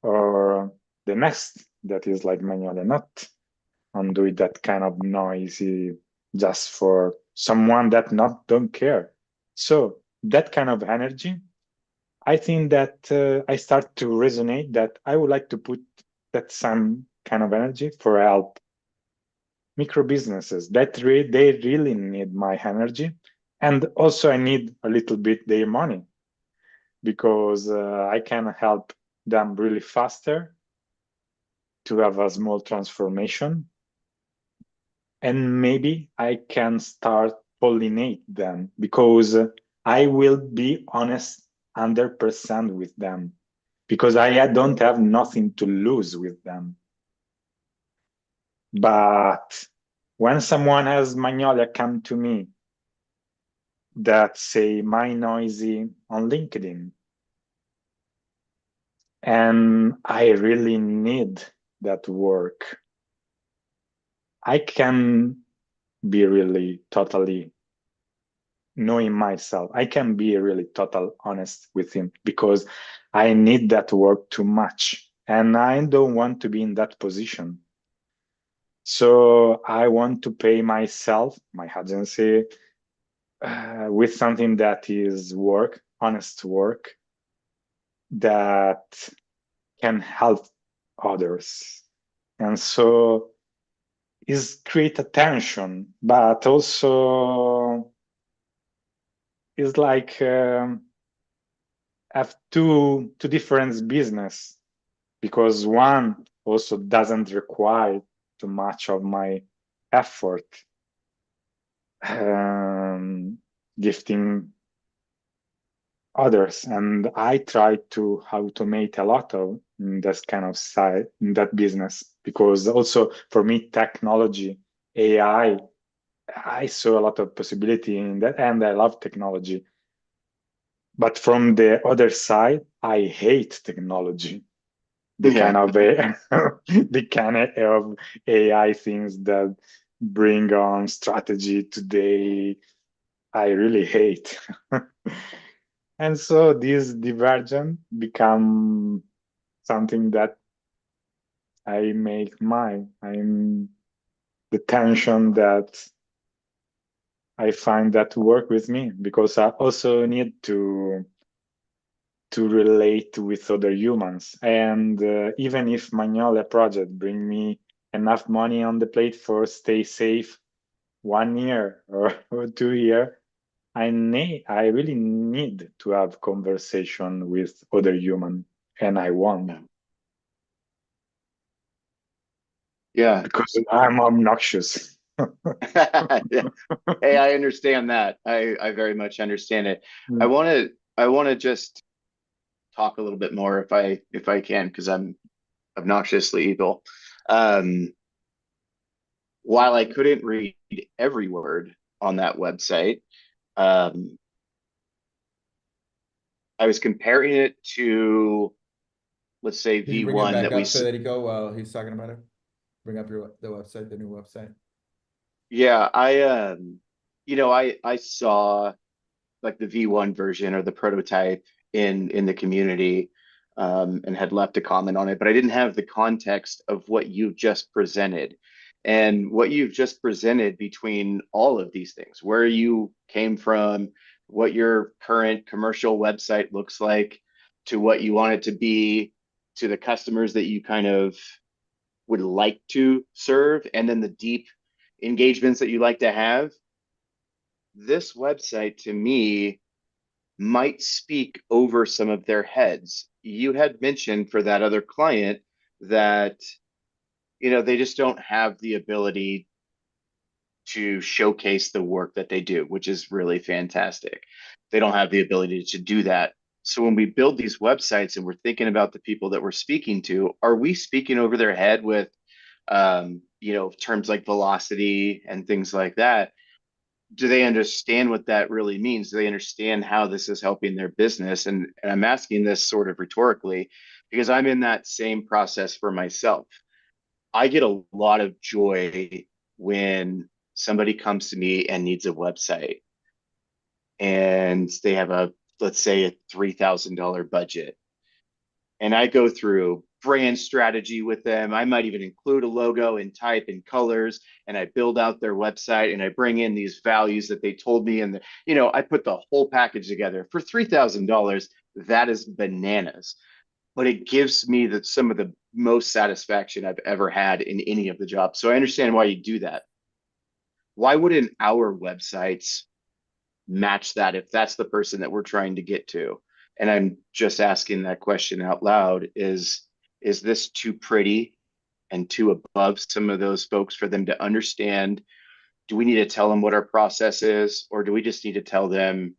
or the next that is like Magnolia, not on doing that kind of noisy just for someone that don't care. So that kind of energy, I think that I start to resonate that I would like to put that some kind of energy for help micro businesses that they really need my energy, and also I need a little bit their money, because I can help them really faster to have a small transformation, and maybe I can start pollinate them, because I will be honest 100% with them, because I don't have nothing to lose with them. But when someone has Magnolia come to me that say my noisy on LinkedIn, and I really need that work, I can be really totally knowing myself. I can be really total honest with him, because I need that work too much, and I don't want to be in that position. So I want to pay myself, my agency, with something that is work, honest work, that can help others. And so is create attention, but also is like have two different business, because one also doesn't require too much of my effort, gifting others, and I try to automate a lot of in this kind of side in that business, because also for me technology, AI, I saw a lot of possibility in that, and I love technology. But from the other side, I hate technology. The kind of the kind of AI things that bring on strategy today, I really hate. And so this divergent become something that I make mine. I'm the tension that I find that work with me, because I also need to relate with other humans. And even if Magnolia project bring me enough money on the plate for stay safe 1 year or 2 year, I really need to have conversation with other human, and I want. Yeah. Because I'm obnoxious. Yeah. Hey, I understand that. I very much understand it. I want to just talk a little bit more if I can, because I'm obnoxiously evil. While I couldn't read every word on that website, um, I was comparing it to, let's say, Can you bring it V1 back that we up, Federico, while he's talking about it? Bring up the website, the new website. Yeah, I saw like the V1 version or the prototype in the community, and had left a comment on it, but I didn't have the context of what you've just presented. And what you've just presented between all of these things, where you came from, what your current commercial website looks like, to what you want it to be, to the customers that you kind of would like to serve, and then the deep engagements that you like to have. This website to me might speak over some of their heads. You had mentioned for that other client that, they just don't have the ability to showcase the work that they do, which is really fantastic. They don't have the ability to do that. So when we build these websites and we're thinking about the people that we're speaking to, are we speaking over their head with, terms like velocity and things like that? Do they understand what that really means? Do they understand how this is helping their business? And I'm asking this sort of rhetorically because I'm in that same process for myself. I get a lot of joy when somebody comes to me and needs a website and they have let's say, a $3,000 budget. And I go through brand strategy with them. I might even include a logo and type and colors, and I build out their website and I bring in these values that they told me. And, I put the whole package together for $3,000. That is bananas, but it gives me some of the most satisfaction I've ever had in any of the jobs. So I understand why you do that. Why wouldn't our websites match that if that's the person that we're trying to get to? And I'm just asking that question out loud. Is this too pretty and too above some of those folks for them to understand? Do we need to tell them what our process is, or do we just need to tell them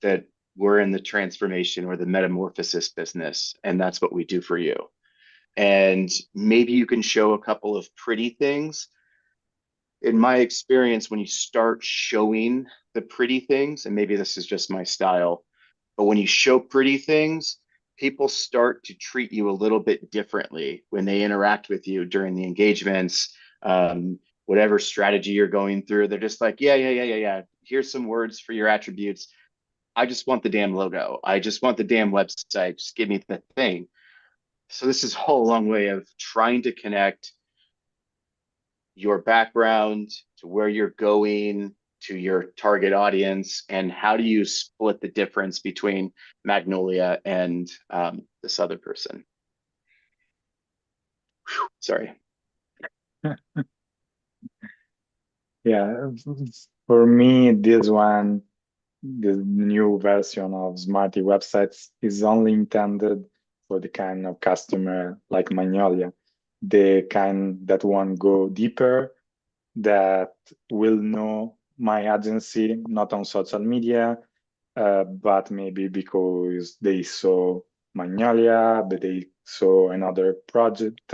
that we're in the transformation or the metamorphosis business, and that's what we do for you? And maybe you can show a couple of pretty things. In my experience, when you start showing the pretty things, and maybe this is just my style, but when you show pretty things, people start to treat you a little bit differently when they interact with you during the engagements. Whatever strategy you're going through, they're just like, yeah. Here's some words for your attributes. I just want the damn logo. I just want the damn website. Just give me the thing. So this is a whole long way of trying to connect your background to where you're going to your target audience, and how do you split the difference between Magnolia and this other person? Whew, sorry. Yeah, for me, the new version of Smarty websites is only intended for the kind of customer like Magnolia, the kind that want go deeper, that will know my agency not on social media, but maybe because they saw Magnolia, but they saw another project,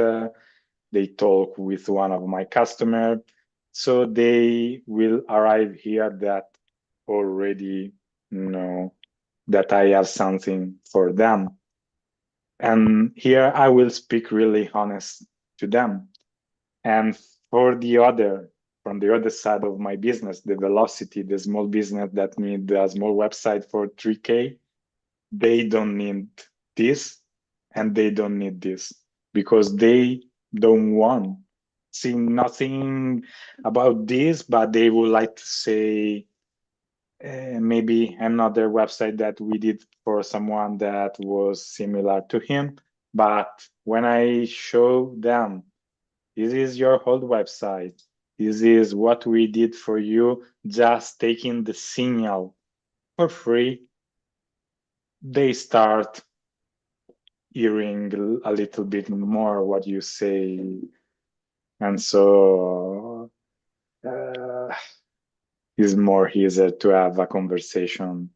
they talk with one of my customers, so they will arrive here that already know that I have something for them. And here I will speak really honest to them. And from the other side of my business, the velocity, the small business that need a small website for 3K, they don't need this and they don't need this because they don't want see nothing about this, but they would like to say maybe another website that we did for someone that was similar to him. But when I show them, this is your whole website, this is what we did for you, just taking the signal for free, they start hearing a little bit more what you say. And so it's more easier to have a conversation.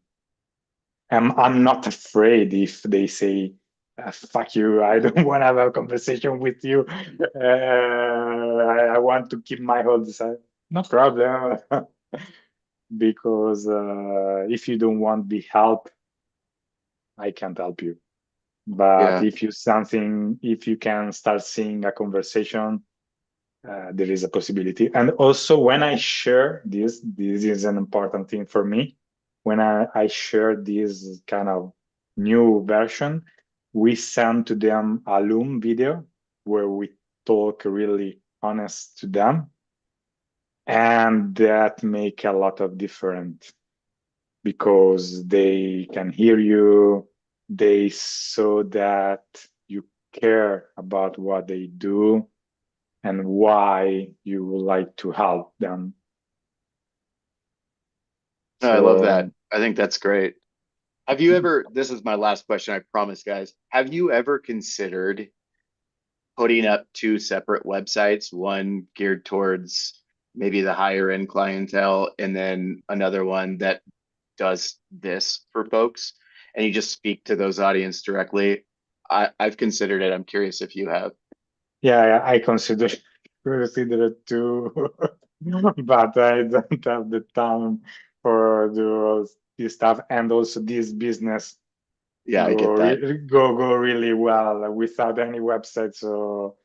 I'm not afraid if they say, fuck you, I don't want to have a conversation with you. I want to keep my whole side. No problem. Because if you don't want the help, I can't help you. But if you can start seeing a conversation, there is a possibility. And also when I share this is an important thing for me. When I share this kind of new version, we send to them a Loom video where we talk really honest to them. And that make a lot of difference because they can hear you. They saw that you care about what they do and why you would like to help them. I love that. I think that's great. Have you ever, this is my last question, I promise, guys. Have you ever considered putting up two separate websites, one geared towards maybe the higher end clientele, and then another one that does this for folks, and you just speak to those audience directly? I've considered it. I'm curious if you have. Yeah, I consider it too, but I don't have the time for this stuff, and also this business Yeah, I get that. go really well without any website. So,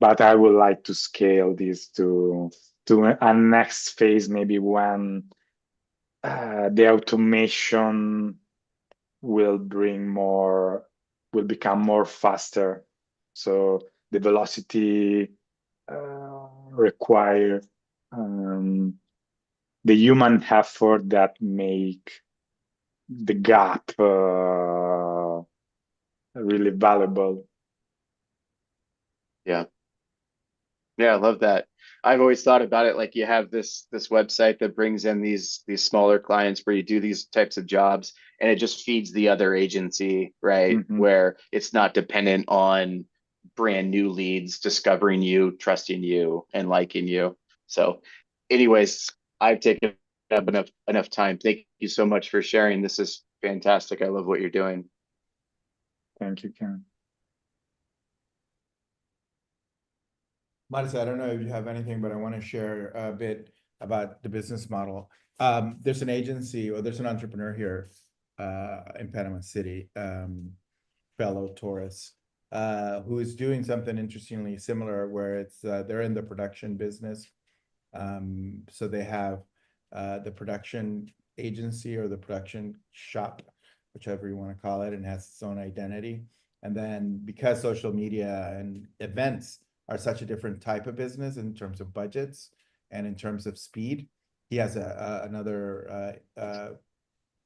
but I would like to scale this to a next phase, maybe when the automation will become more faster. So the velocity require the human effort that make the gap really valuable. Yeah. Yeah, I love that. I've always thought about it like you have this website that brings in these smaller clients where you do these types of jobs, and it just feeds the other agency, right? Mhm. Where it's not dependent on brand new leads discovering you, trusting you, and liking you. So, anyways, I've taken up enough time. Thank you so much for sharing. This is fantastic. I love what you're doing. Thank you, Ken. Marisa, I don't know if you have anything, but I want to share a bit about the business model. There's an agency or there's an entrepreneur here in Panama City, fellow Taurus, who is doing something interestingly similar where it's they're in the production business. So they have the production agency or the production shop, whichever you want to call it, and has its own identity. And then because social media and events are such a different type of business in terms of budgets and in terms of speed. He has another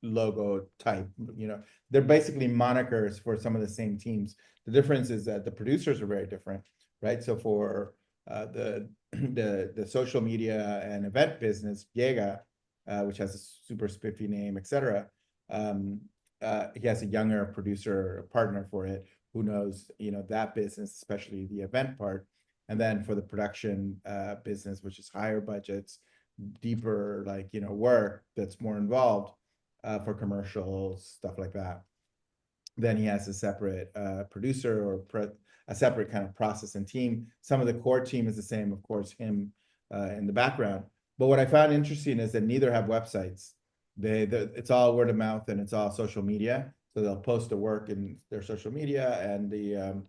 logo type, you know, they're basically monikers for some of the same teams. The difference is that the producers are very different, right? So for the social media and event business, Diego, which has a super spiffy name, etc. He has a younger producer partner for it who knows, you know, that business, especially the event part. And then for the production business, which is higher budgets, deeper, like, you know, work that's more involved for commercials, stuff like that. Then he has a separate producer or a separate kind of process and team. Some of the core team is the same, of course, him in the background. But what I found interesting is that neither have websites. It's all word of mouth and it's all social media. So they'll post the work in their social media and the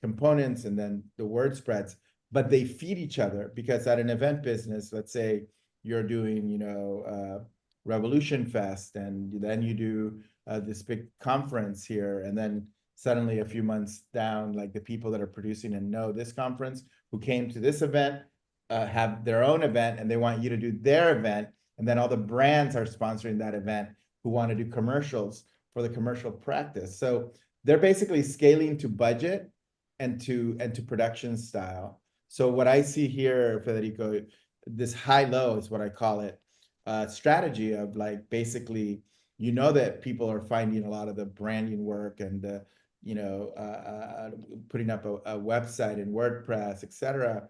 components, and then the word spreads. But they feed each other, because at an event business, let's say you're doing, you know, Revolution Fest, and then you do this big conference here, and then suddenly a few months down, like the people that are producing and know this conference who came to this event have their own event, and they want you to do their event, and then all the brands are sponsoring that event who want to do commercials for the commercial practice. So they're basically scaling to budget and to production style. So what I see here, Federico, this high-low is what I call it, strategy of like basically, you know, that people are finding a lot of the branding work and the, you know, putting up a website in WordPress, etc.,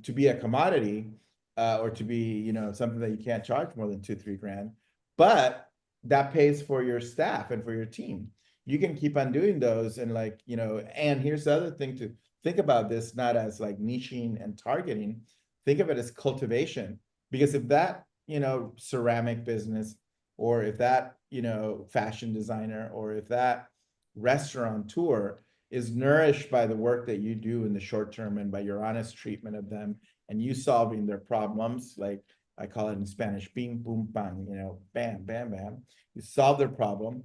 to be a commodity or to be, you know, something that you can't charge more than 2-3 grand, but that pays for your staff and for your team. You can keep on doing those, and like, you know, and here's the other thing to think about this, not as like niching and targeting, think of it as cultivation. Because if that, you know, ceramic business, or if that, you know, fashion designer, or if that restaurateur is nourished by the work that you do in the short term and by your honest treatment of them and you solving their problems, like I call it in Spanish, bing, boom, bang, you know, bam, bam, bam, you solve their problem.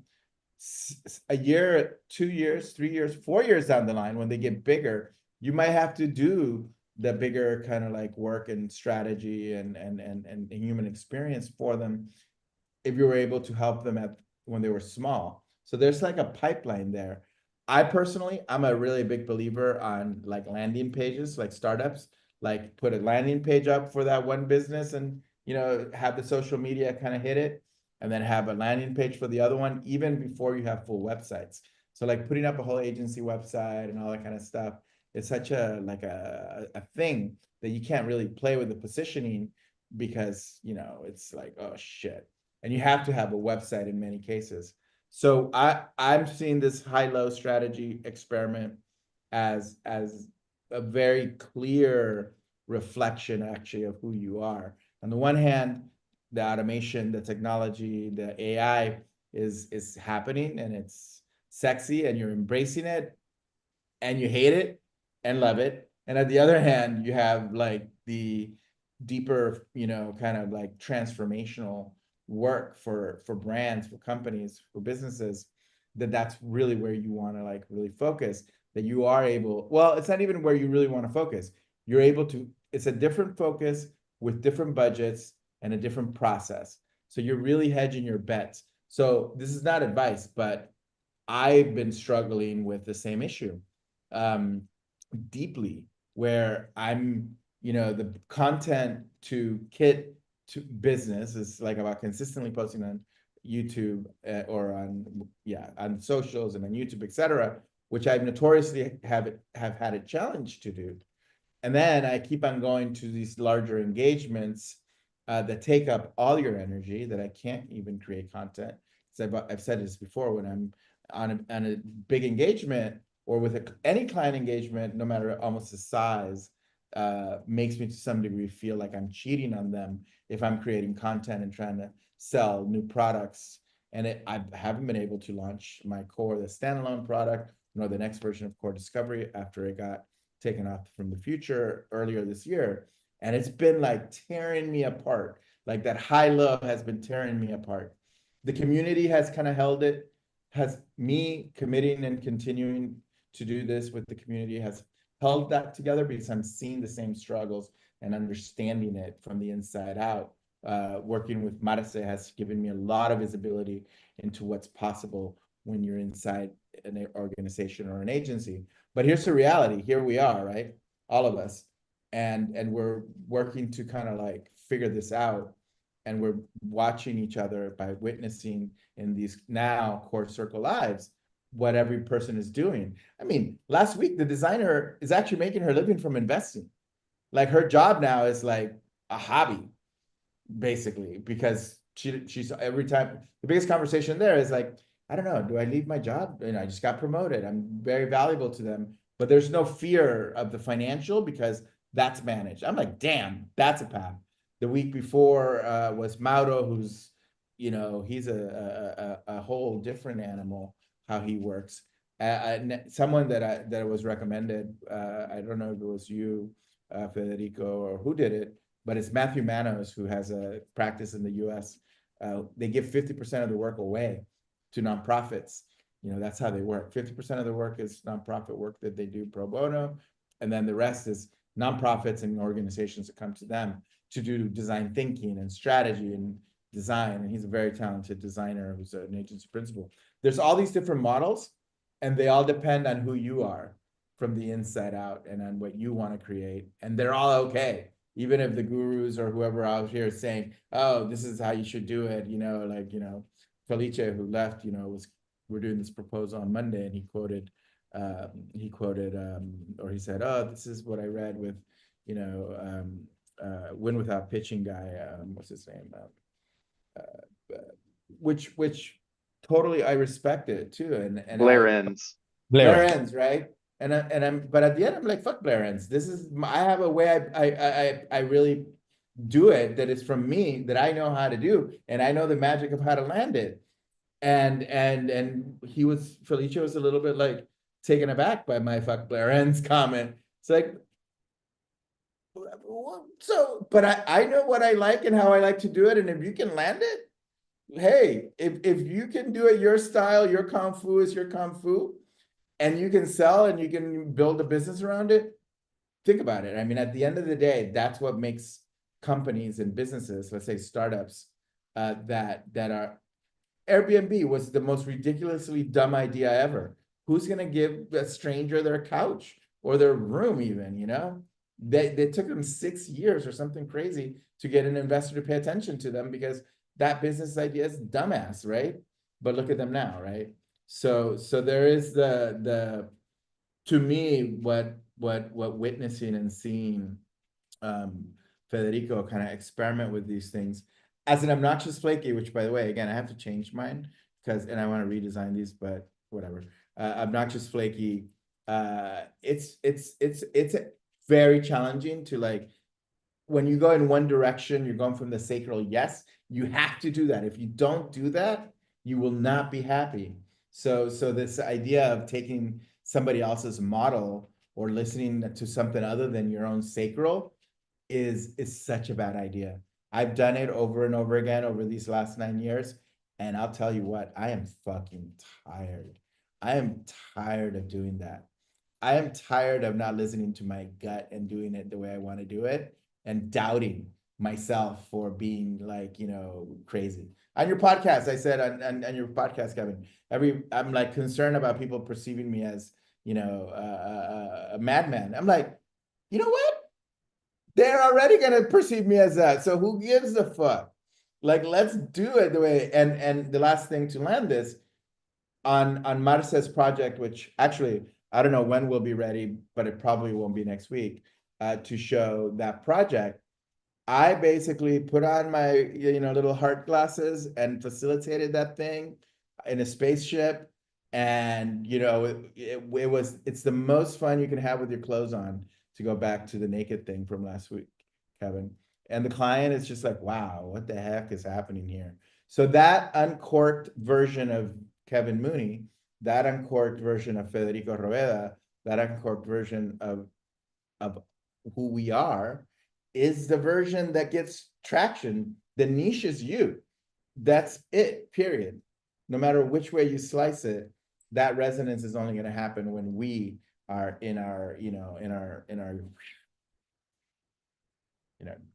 A year, 2 years, 3 years, 4 years down the line, when they get bigger, you might have to do the bigger kind of like work and strategy and human experience for them if you were able to help them when they were small. So there's like a pipeline there. I personally, I'm a really big believer on like landing pages, like startups, like put a landing page up for that one business and, you know, have the social media kind of hit it, and then have a landing page for the other one, even before you have full websites. So like putting up a whole agency website and all that kind of stuff, it's such a like a thing that you can't really play with the positioning, because, you know, it's like, oh shit. And you have to have a website in many cases. So I'm seeing this high-low strategy experiment as a very clear reflection actually of who you are. On the one hand, the automation, the technology, the AI is happening and it's sexy and you're embracing it, and you hate it and love it. And at the other hand, you have like the deeper, you know, kind of like transformational work for brands, for companies, for businesses, that's really where you want to like really focus, that you are able, well, it's not even where you really want to focus. You're able to, it's a different focus with different budgets and a different process. So you're really hedging your bets. So this is not advice, but I've been struggling with the same issue deeply, where I'm, you know, the content to kit to business is like about consistently posting on YouTube or on socials and on YouTube, etc., which I've notoriously have had a challenge to do. And then I keep on going to these larger engagements that take up all your energy, that I can't even create content. So I've said this before, when I'm on a big engagement or with any client engagement, no matter almost the size, makes me to some degree feel like I'm cheating on them if I'm creating content and trying to sell new products. And I haven't been able to launch my core, the standalone product, nor the next version of Core Discovery after it got taken off from the future earlier this year. And it's been like tearing me apart. Like that high-low has been tearing me apart. The community has kind of held it, has me committing and continuing to do this with the community has held that together because I'm seeing the same struggles and understanding it from the inside out. Working with Marce has given me a lot of visibility into what's possible when you're inside an organization or an agency. But here's the reality. Here we are, right? All of us. And we're working to kind of like figure this out. And we're watching each other by witnessing in these now core circle lives what every person is doing. I mean, last week, the designer is actually making her living from investing. Like her job now is like a hobby, basically, because she's every time the biggest conversation there is like, I don't know, do I leave my job? And I just got promoted. I'm very valuable to them, but there's no fear of the financial because that's managed. I'm like, damn, that's a path. The week before was Mauro, who's, he's a whole different animal, how he works. Someone that was recommended, I don't know if it was you, Federico, or who did it, but it's Matthew Manos, who has a practice in the US. They give 50% of the work away to nonprofits. That's how they work. 50% of the work is nonprofit work that they do pro bono. And then the rest is nonprofits and organizations that come to them to do design thinking and strategy and design. And he's a very talented designer who's an agency principal. There's all these different models, and they all depend on who you are from the inside out and on what you want to create. And they're all okay. Even if the gurus or whoever out here is saying, oh, this is how you should do it, Felice, who left, we're doing this proposal on Monday, and he said, oh, this is what I read with, Win Without Pitching guy, what's his name? Which totally I respect it too. And Blair Enns. Blair Enns, right? But at the end, I'm like, fuck Blair Enns. I have a way I really do it that is from me, that I know how to do, and I know the magic of how to land it. And Felice was a little bit like taken aback by my fuck Blair Enns comment. It's like, but I know what I like and how I like to do it, and if you can land it, hey, if you can do it your style, your kung fu is your kung fu, and you can sell and you can build a business around it, think about it. I mean, at the end of the day, that's what makes companies and businesses, let's say startups, that are. Airbnb was the most ridiculously dumb idea ever. Who's going to give a stranger their couch or their room even, They took them 6 years or something crazy to get an investor to pay attention to them because that business idea is dumbass, right? But look at them now, right? So there is the to me, what witnessing and seeing Federico kind of experiment with these things as an obnoxious flaky, which by the way, again, I have to change mine and I want to redesign these, but whatever. Obnoxious flaky, it's very challenging to like, when you go in one direction, you're going from the sacral. Yes, you have to do that. If you don't do that, you will not be happy. So this idea of taking somebody else's model or listening to something other than your own sacral is such a bad idea. I've done it over and over again over these last 9 years. And I'll tell you what, I am fucking tired. I am tired of doing that. I am tired of not listening to my gut and doing it the way I want to do it and doubting myself for being like, crazy. On your podcast, I said on your podcast, Kevin, I'm like concerned about people perceiving me as, a madman. I'm like, you know what? They're already going to perceive me as that. So who gives a fuck? Like, let's do it the way. And the last thing to land this on Marce's project, which actually, I don't know when we'll be ready, but it probably won't be next week, to show that project. I basically put on my, little heart glasses and facilitated that thing in a spaceship. And, it's the most fun you can have with your clothes on, to go back to the naked thing from last week, Kevin. And the client is just like, wow, what the heck is happening here? So that uncorked version of Kevin Mooney, that uncorked version of Federico Roveda, that uncorked version of who we are, is the version that gets traction. The niche is you. That's it, period. No matter which way you slice it, that resonance is only going to happen when we are in our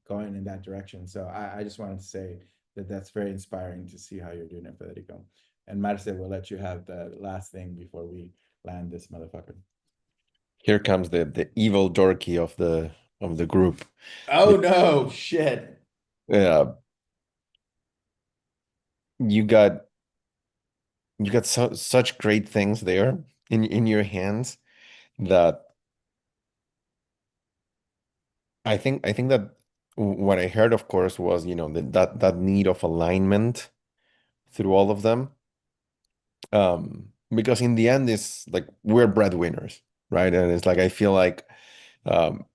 going in that direction. So I just wanted to say that that's very inspiring to see how you're doing it, Federico. And Marce, we'll let you have the last thing before we land this motherfucker. Here comes the evil dorky of the group. Oh no, shit. Yeah, you got such great things there in your hands that I think that what I heard, of course, was that need of alignment through all of them. Because in the end, it's like we're breadwinners, right? And it's like I feel like um,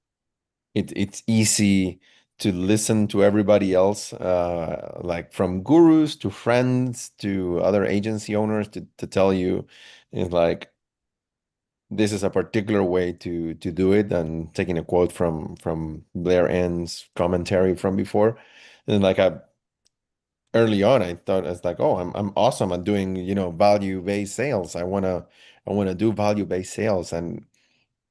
it's easy to listen to everybody else, like from gurus to friends to other agency owners to tell you is like this is a particular way to do it, and taking a quote from Blair Ann's commentary from before. And like early on, I thought it's like, oh, I'm awesome at doing, value-based sales. I wanna do value-based sales. And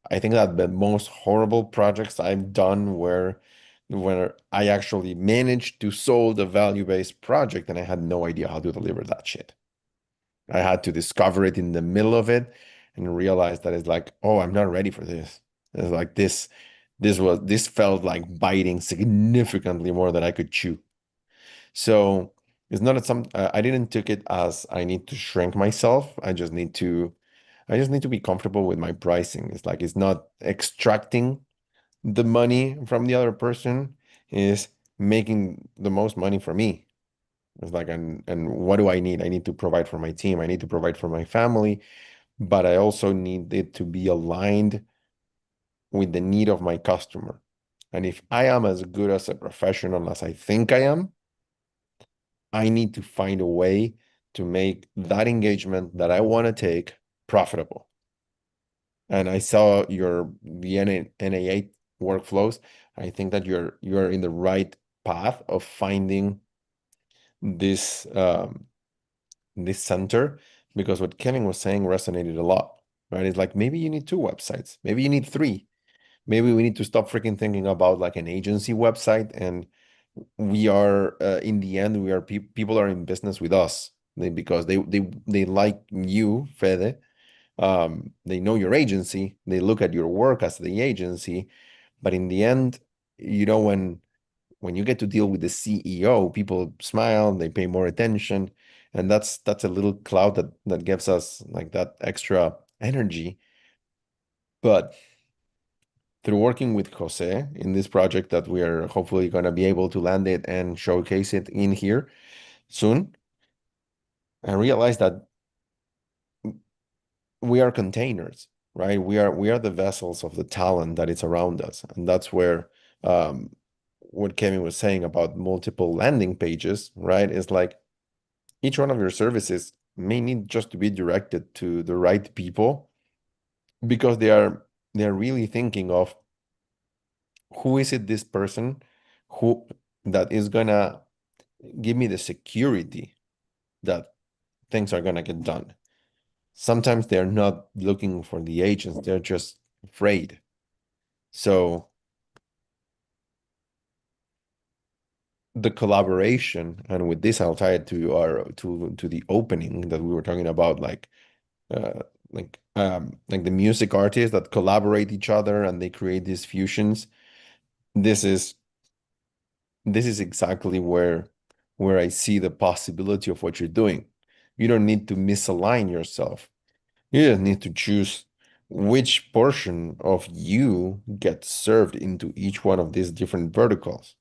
I think that the most horrible projects I've done were where I actually managed to solve the value-based project and I had no idea how to deliver that shit. I had to discover it in the middle of it and realize that it's like, oh, I'm not ready for this. It's like this felt like biting significantly more than I could chew. So it's not I didn't took it as I need to shrink myself. I just need to be comfortable with my pricing. It's like it's not extracting the money from the other person, is making the most money for me. It's like, and what do I need? I need to provide for my team. I need to provide for my family, but I also need it to be aligned with the need of my customer. And if I am as good as a professional as I think I am, I need to find a way to make that engagement that I want to take profitable. And I saw the NA8 workflows. I think that you're in the right path of finding this this center, because what Kevin was saying resonated a lot, right? It's like maybe you need 2 websites, maybe you need 3. Maybe we need to stop freaking thinking about like an agency website, and we are in the end we are people are in business with us, because they like you, Fede. They know your agency, they look at your work as the agency, but in the end, when you get to deal with the CEO, people smile, they pay more attention, and that's a little cloud that gives us like that extra energy. But through working with Jose in this project that we are hopefully going to be able to land it and showcase it in here soon, I realized that we are containers, right? We are the vessels of the talent that is around us. And that's where what Kevin was saying about multiple landing pages, right? Is like each one of your services may need just to be directed to the right people, because they're really thinking of who is it this person who that is gonna give me the security that things are gonna get done. Sometimes they're not looking for the agents, they're just afraid. So the collaboration, and with this I'll tie it to our to the opening that we were talking about, uh like the music artists that collaborate each other and they create these fusions. This is exactly where I see the possibility of what you're doing. You don't need to misalign yourself. You just need to choose which portion of you gets served into each one of these different verticals.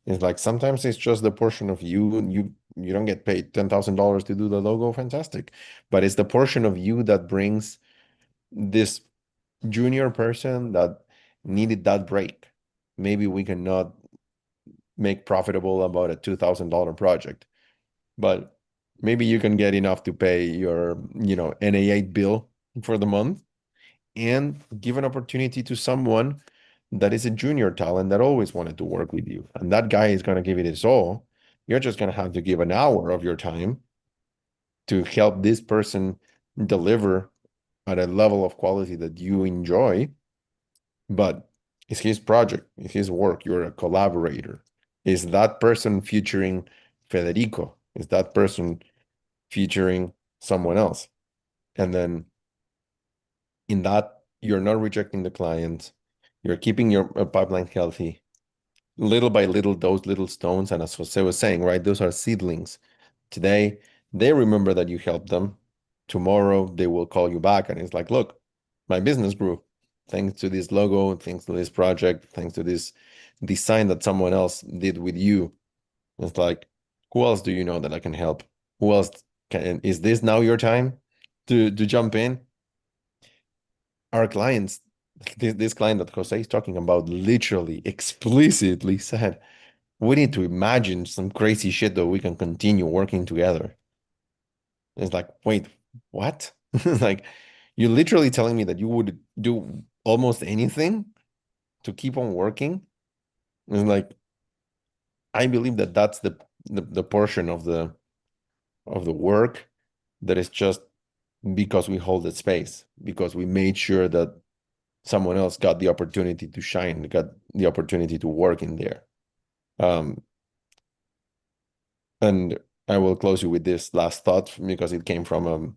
It's like sometimes it's just the portion of you don't get paid $10,000 to do the logo, fantastic. But it's the portion of you that brings this junior person that needed that break. Maybe we cannot make profitable about a $2,000 project, but maybe you can get enough to pay your, NA8 bill for the month, and give an opportunity to someone that is a junior talent that always wanted to work with you. And that guy is going to give it his all. You're just going to have to give an hour of your time to help this person deliver at a level of quality that you enjoy, but it's his project, it's his work. You're a collaborator. Is that person featuring Federico? Is that person featuring someone else? And then in that, you're not rejecting the client. You're keeping your pipeline healthy. Little by little, those little stones, and as Jose was saying, right, those are seedlings. Today, they remember that you helped them. Tomorrow, they will call you back, and it's like, look, my business grew thanks to this logo, thanks to this project, thanks to this design that someone else did with you. It's like, who else do you know that I can help? Who else can? Is this now your time to jump in? Our clients, this client that Jose is talking about, literally explicitly said, we need to imagine some crazy shit that we can continue working together. It's like, wait, what? Like, you're literally telling me that you would do almost anything to keep on working? It's like, I believe that that's the portion of the work that is just because we hold the space, because we made sure that someone else got the opportunity to shine, got the opportunity to work in there. And I will close you with this last thought because it came from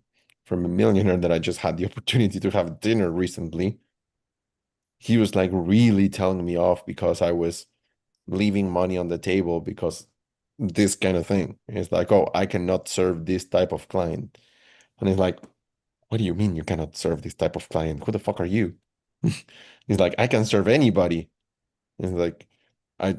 a millionaire that I just had the opportunity to have dinner recently. He was like really telling me off because I was leaving money on the table because this kind of thing. It's like, oh, I cannot serve this type of client. And it's like, what do you mean you cannot serve this type of client? Who the fuck are you? He's like, I can serve anybody. It's like, I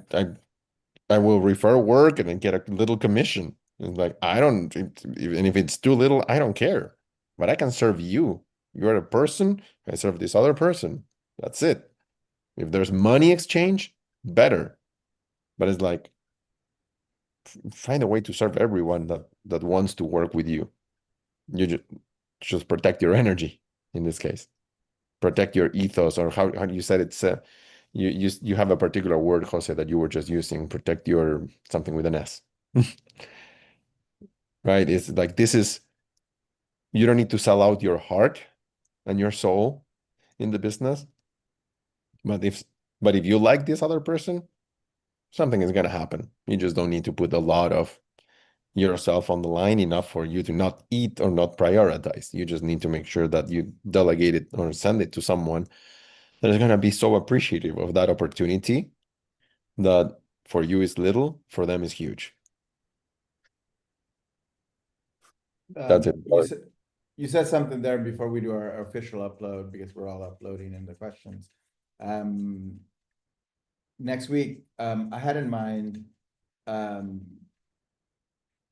I will refer work and then get a little commission. It's like, I don't, and if it's too little, I don't care. But I can serve you. You're a person, I serve this other person. That's it. If there's money exchange, better. But it's like, find a way to serve everyone that wants to work with you. You just protect your energy in this case. Protect your ethos, or how you said it's you have a particular word, Jose, that you were just using. Protect your something with an S. Right? It's like you don't need to sell out your heart and your soul in the business. But if you like this other person, something is gonna happen. You just don't need to put a lot of yourself on the line enough for you to not eat or not prioritize. You just need to make sure that you delegate it or send it to someone that is gonna be so appreciative of that opportunity that for you is little, for them is huge. That's it. You said something there before we do our official upload, because we're all uploading in the questions. Next week, I had in mind, I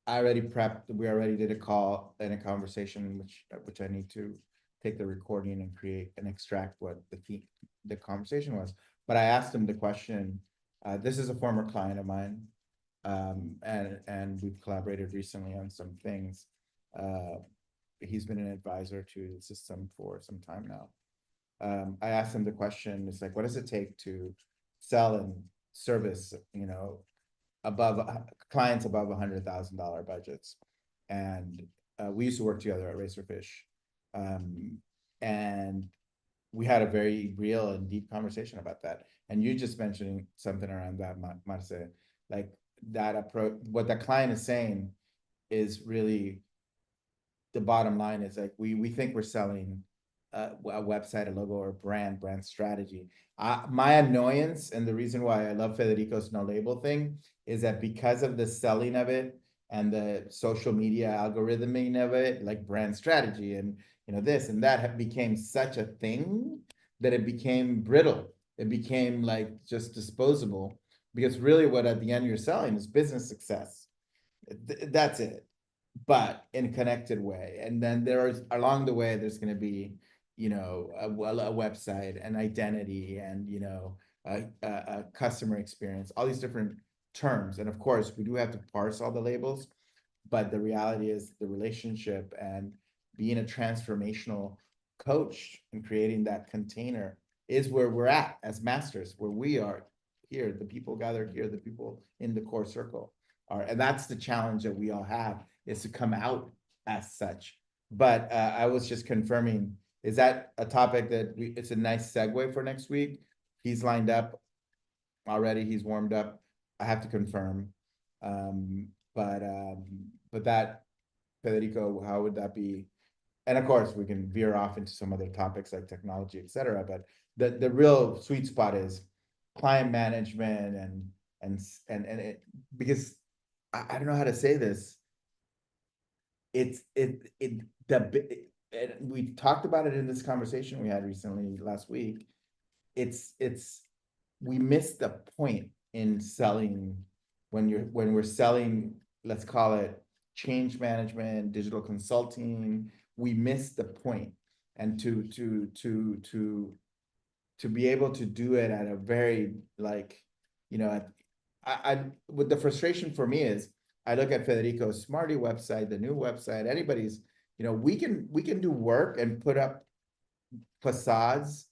already prepped, we already did a call and a conversation, which I need to take the recording and create and extract what the conversation was. But I asked him the question, this is a former client of mine, and we've collaborated recently on some things. He's been an advisor to the Systm for some time now. I asked him the question, it's like, what does it take to sell and service, above clients above $100,000 budgets? And we used to work together at Razorfish. And we had a very real and deep conversation about that. And you just mentioning something around that, Marce, like that approach, what the client is saying is really the bottom line. Is like, we think we're selling a website, a logo, or brand strategy. My annoyance, and the reason why I love Federico's no label thing, is that because of the selling of it and the social media algorithming of it, like brand strategy and this and that, became such a thing that it became brittle. It became like just disposable, because really what at the end you're selling is business success. That's it, but in a connected way. And then along the way, there's going to be a website, an identity, and a customer experience, all these different terms. And of course, we do have to parse all the labels, but the reality is the relationship and being a transformational coach and creating that container is where we're at as masters, where we are here, the people gathered here, the people in the core circle are. And that's the challenge that we all have, is to come out as such. But I was just confirming, Is that a topic that it's a nice segue for next week? He's lined up already. He's warmed up. I have to confirm. But that, Federico, how would that be? And of course, we can veer off into some other topics like technology, et cetera. But the real sweet spot is client management and it, because I don't know how to say this. We talked about it in this conversation we had recently last week. We missed the point in selling when we're selling, let's call it change management, digital consulting. We missed the point, and to be able to do it at a very like, you know, I what the frustration for me is, I look at Federico's Smarty website, the new website, anybody's, you know, we can do work and put up facades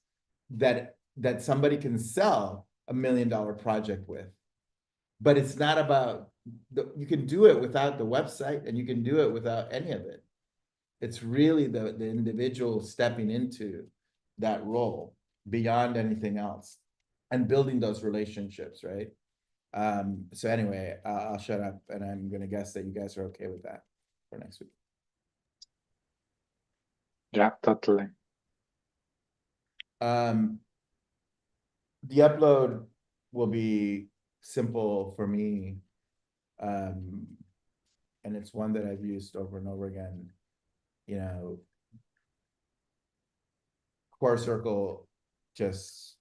that somebody can sell $1 million project with. But it's not about you can do it without the website, and you can do it without any of it. It's really the individual stepping into that role beyond anything else and building those relationships, right? So anyway, I'll shut up, and I'm gonna guess that you guys are okay with that for next week. Yeah, totally. The upload will be simple for me, and it's one that I've used over and over again. You know, Core Circle just,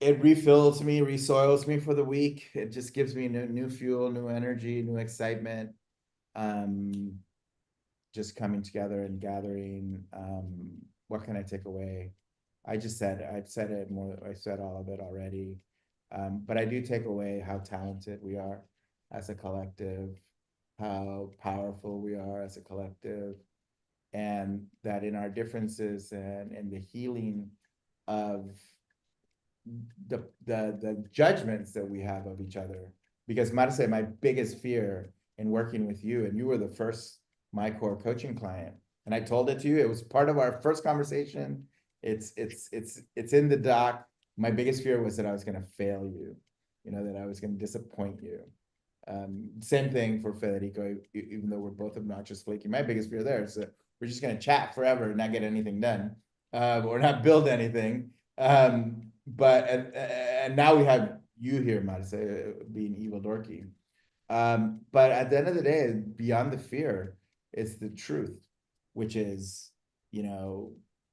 it refills me, resoils me for the week. It just gives me new fuel, new energy, new excitement. Just coming together and gathering. What can I take away? I've said it more. I said all of it already. But I do take away how talented we are as a collective, how powerful we are as a collective, and that in our differences and the healing of the judgments that we have of each other. Because Marce, my biggest fear in working with you, and you were the first my core coaching client, and I told it to you, it was part of our first conversation. It's in the doc. My biggest fear was that I was going to fail you, that I was going to disappoint you. Same thing for Federico, even though we're both obnoxious, flaky. My biggest fear there is that we're just going to chat forever and not get anything done, or not build anything. But now we have you here, Marce, being evil dorky. But at the end of the day, beyond the fear, it's the truth, which is,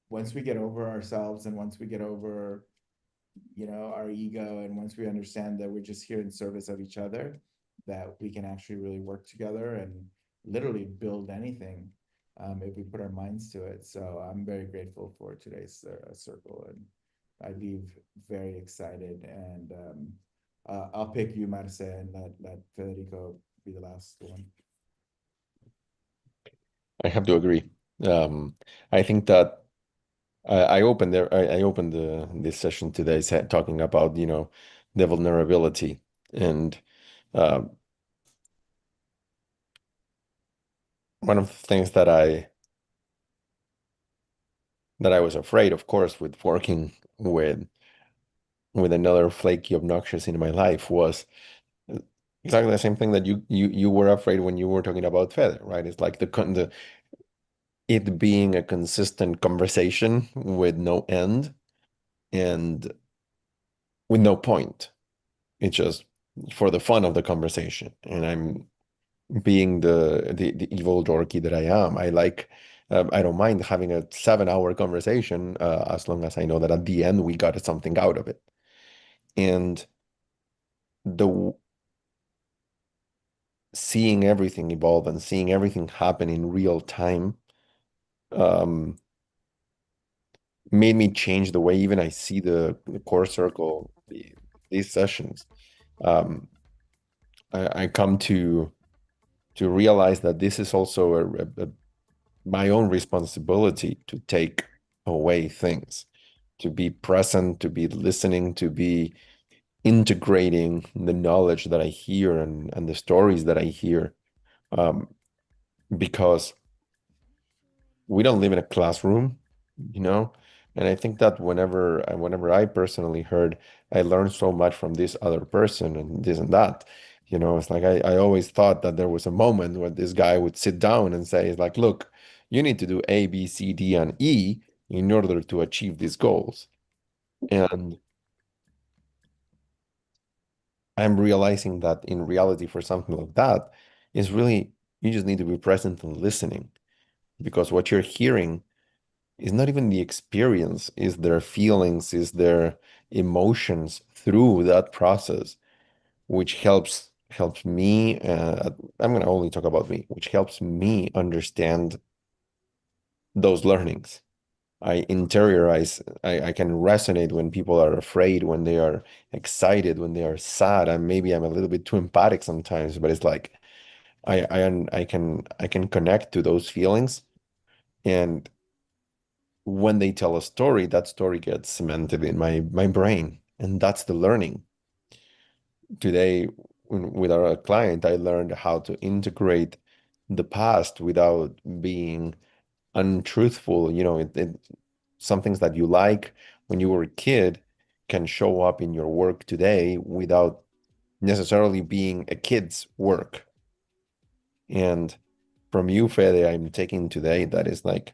once we get over ourselves, and once we get over, our ego, and once we understand that we're just here in service of each other, that we can actually really work together and literally build anything, if we put our minds to it. So I'm very grateful for today's circle, and I leave very excited. And I'll pick you, Marce, and let Federico be the last one. I have to agree. I think that I opened this session today talking about the vulnerability, and one of the things that I was afraid, of course, with working with another flaky obnoxious in my life, was exactly the same thing that you were afraid when you were talking about Feder, right? It's like it being a consistent conversation with no end and with no point. It's just for the fun of the conversation. And I'm being the evil dorky that I am. I don't mind having a 7-hour conversation, as long as I know that at the end we got something out of it. And seeing everything evolve and seeing everything happen in real time made me change the way even I see the core circle, these sessions. I come to realize that this is also my own responsibility to take away things, to be present, to be listening, to be integrating the knowledge that I hear and the stories that I hear, because we don't live in a classroom, you know? And I think that whenever I personally heard, I learned so much from this other person and this and that, it's like I always thought that there was a moment when this guy would sit down and say, it's like, look, you need to do A, B, C, D, and E in order to achieve these goals. And I'm realizing that in reality, for something like that, is really, you just need to be present and listening, because what you're hearing is not even the experience, is their feelings, is their emotions through that process, which helps me. I'm going to only talk about me, which helps me understand those learnings. I interiorize, I can resonate when people are afraid, when they are excited, when they are sad. And maybe I'm a little bit too empathic sometimes, but it's like I can connect to those feelings. And when they tell a story, that story gets cemented in my brain. And that's the learning. Today, with our client, I learned how to integrate the past without being untruthful. Some things that you like when you were a kid can show up in your work today without necessarily being a kid's work. And from you, Fede, I'm taking today that is like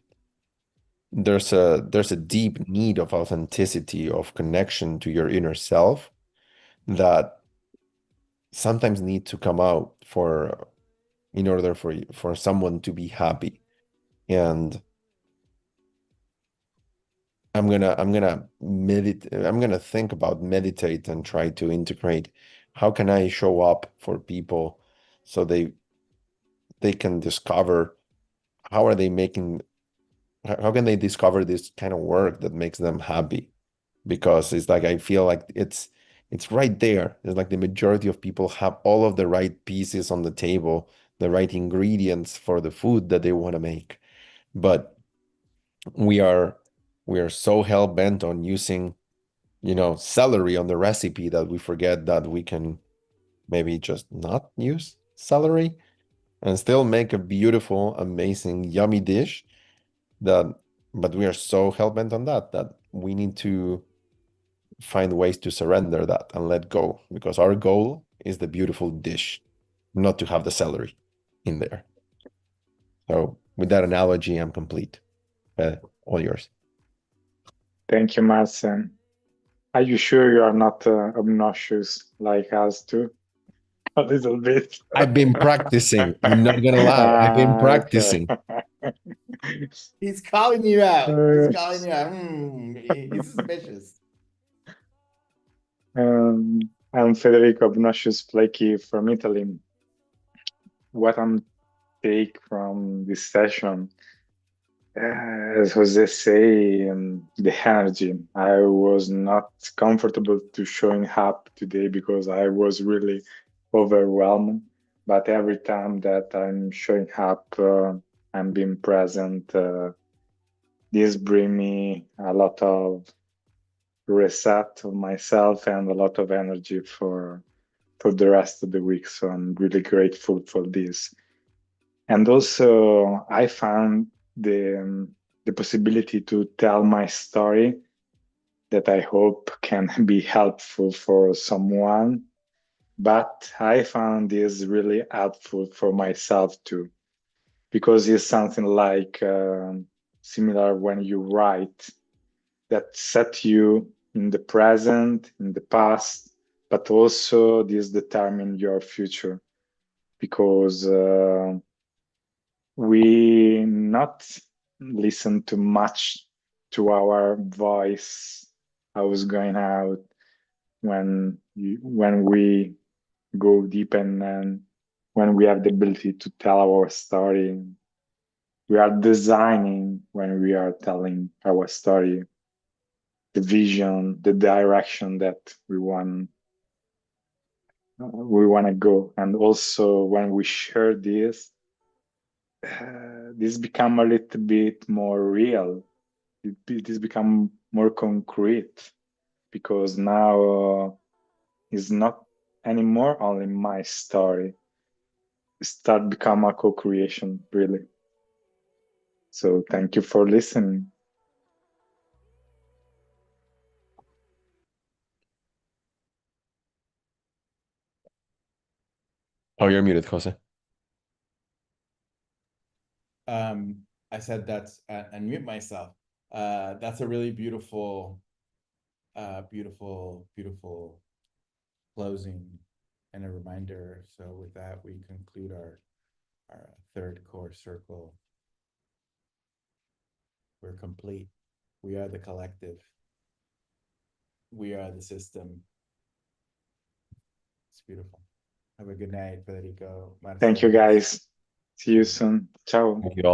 there's a deep need of authenticity, of connection to your inner self that sometimes need to come out in order for someone to be happy. And I'm gonna think about meditate and try to integrate how can I show up for people so they can discover how are they making how can they discover this kind of work that makes them happy, because it's like I feel like it's right there. It's like the majority of people have all of the right pieces on the table, the right ingredients for the food that they want to make, but we are we are so hell bent on using celery on the recipe that we forget that we can maybe just not use celery and still make a beautiful, amazing, yummy dish. That, but we are so hell bent on that we need to find ways to surrender that and let go, because our goal is the beautiful dish, not to have the celery in there. So with that analogy, I'm complete. All yours. Thank you, Marcin. Are you sure you are not obnoxious like us too? A little bit. I've been practicing. I'm not gonna lie. I've been practicing. Okay. He's calling you out. He's Uh, calling you out. He's suspicious. I'm Federico Obnoxious Flaky from Italy. What I'm take from this session, as Jose say, the energy. I was not comfortable to showing up today because I was really overwhelmed. But every time that I'm showing up, I'm being present. This bring me a lot of reset of myself and a lot of energy for the rest of the week. So I'm really grateful for this. And also, I found the possibility to tell my story that I hope can be helpful for someone. But I found this really helpful for myself too, because it's something like similar when you write that set you in the present, in the past, but also this determine your future, because we not listen too much to our voice, how it's going out when we go deep and when we have the ability to tell our story. We are designing when we are telling our story, the vision, the direction that we want to go. And also when we share this, this become a little bit more real. This become more concrete, because now it's not anymore only my story. It start become a co-creation, really. So thank you for listening. Oh, you're muted, Jose. I said that's unmute myself. That's a really beautiful closing and a reminder. So with that, we conclude our third core circle. We're complete. We are the collective. We are the system. It's beautiful. Have a good night, Federico. Thank you, Marcelo. guys. See you soon. Ciao. Thank you all.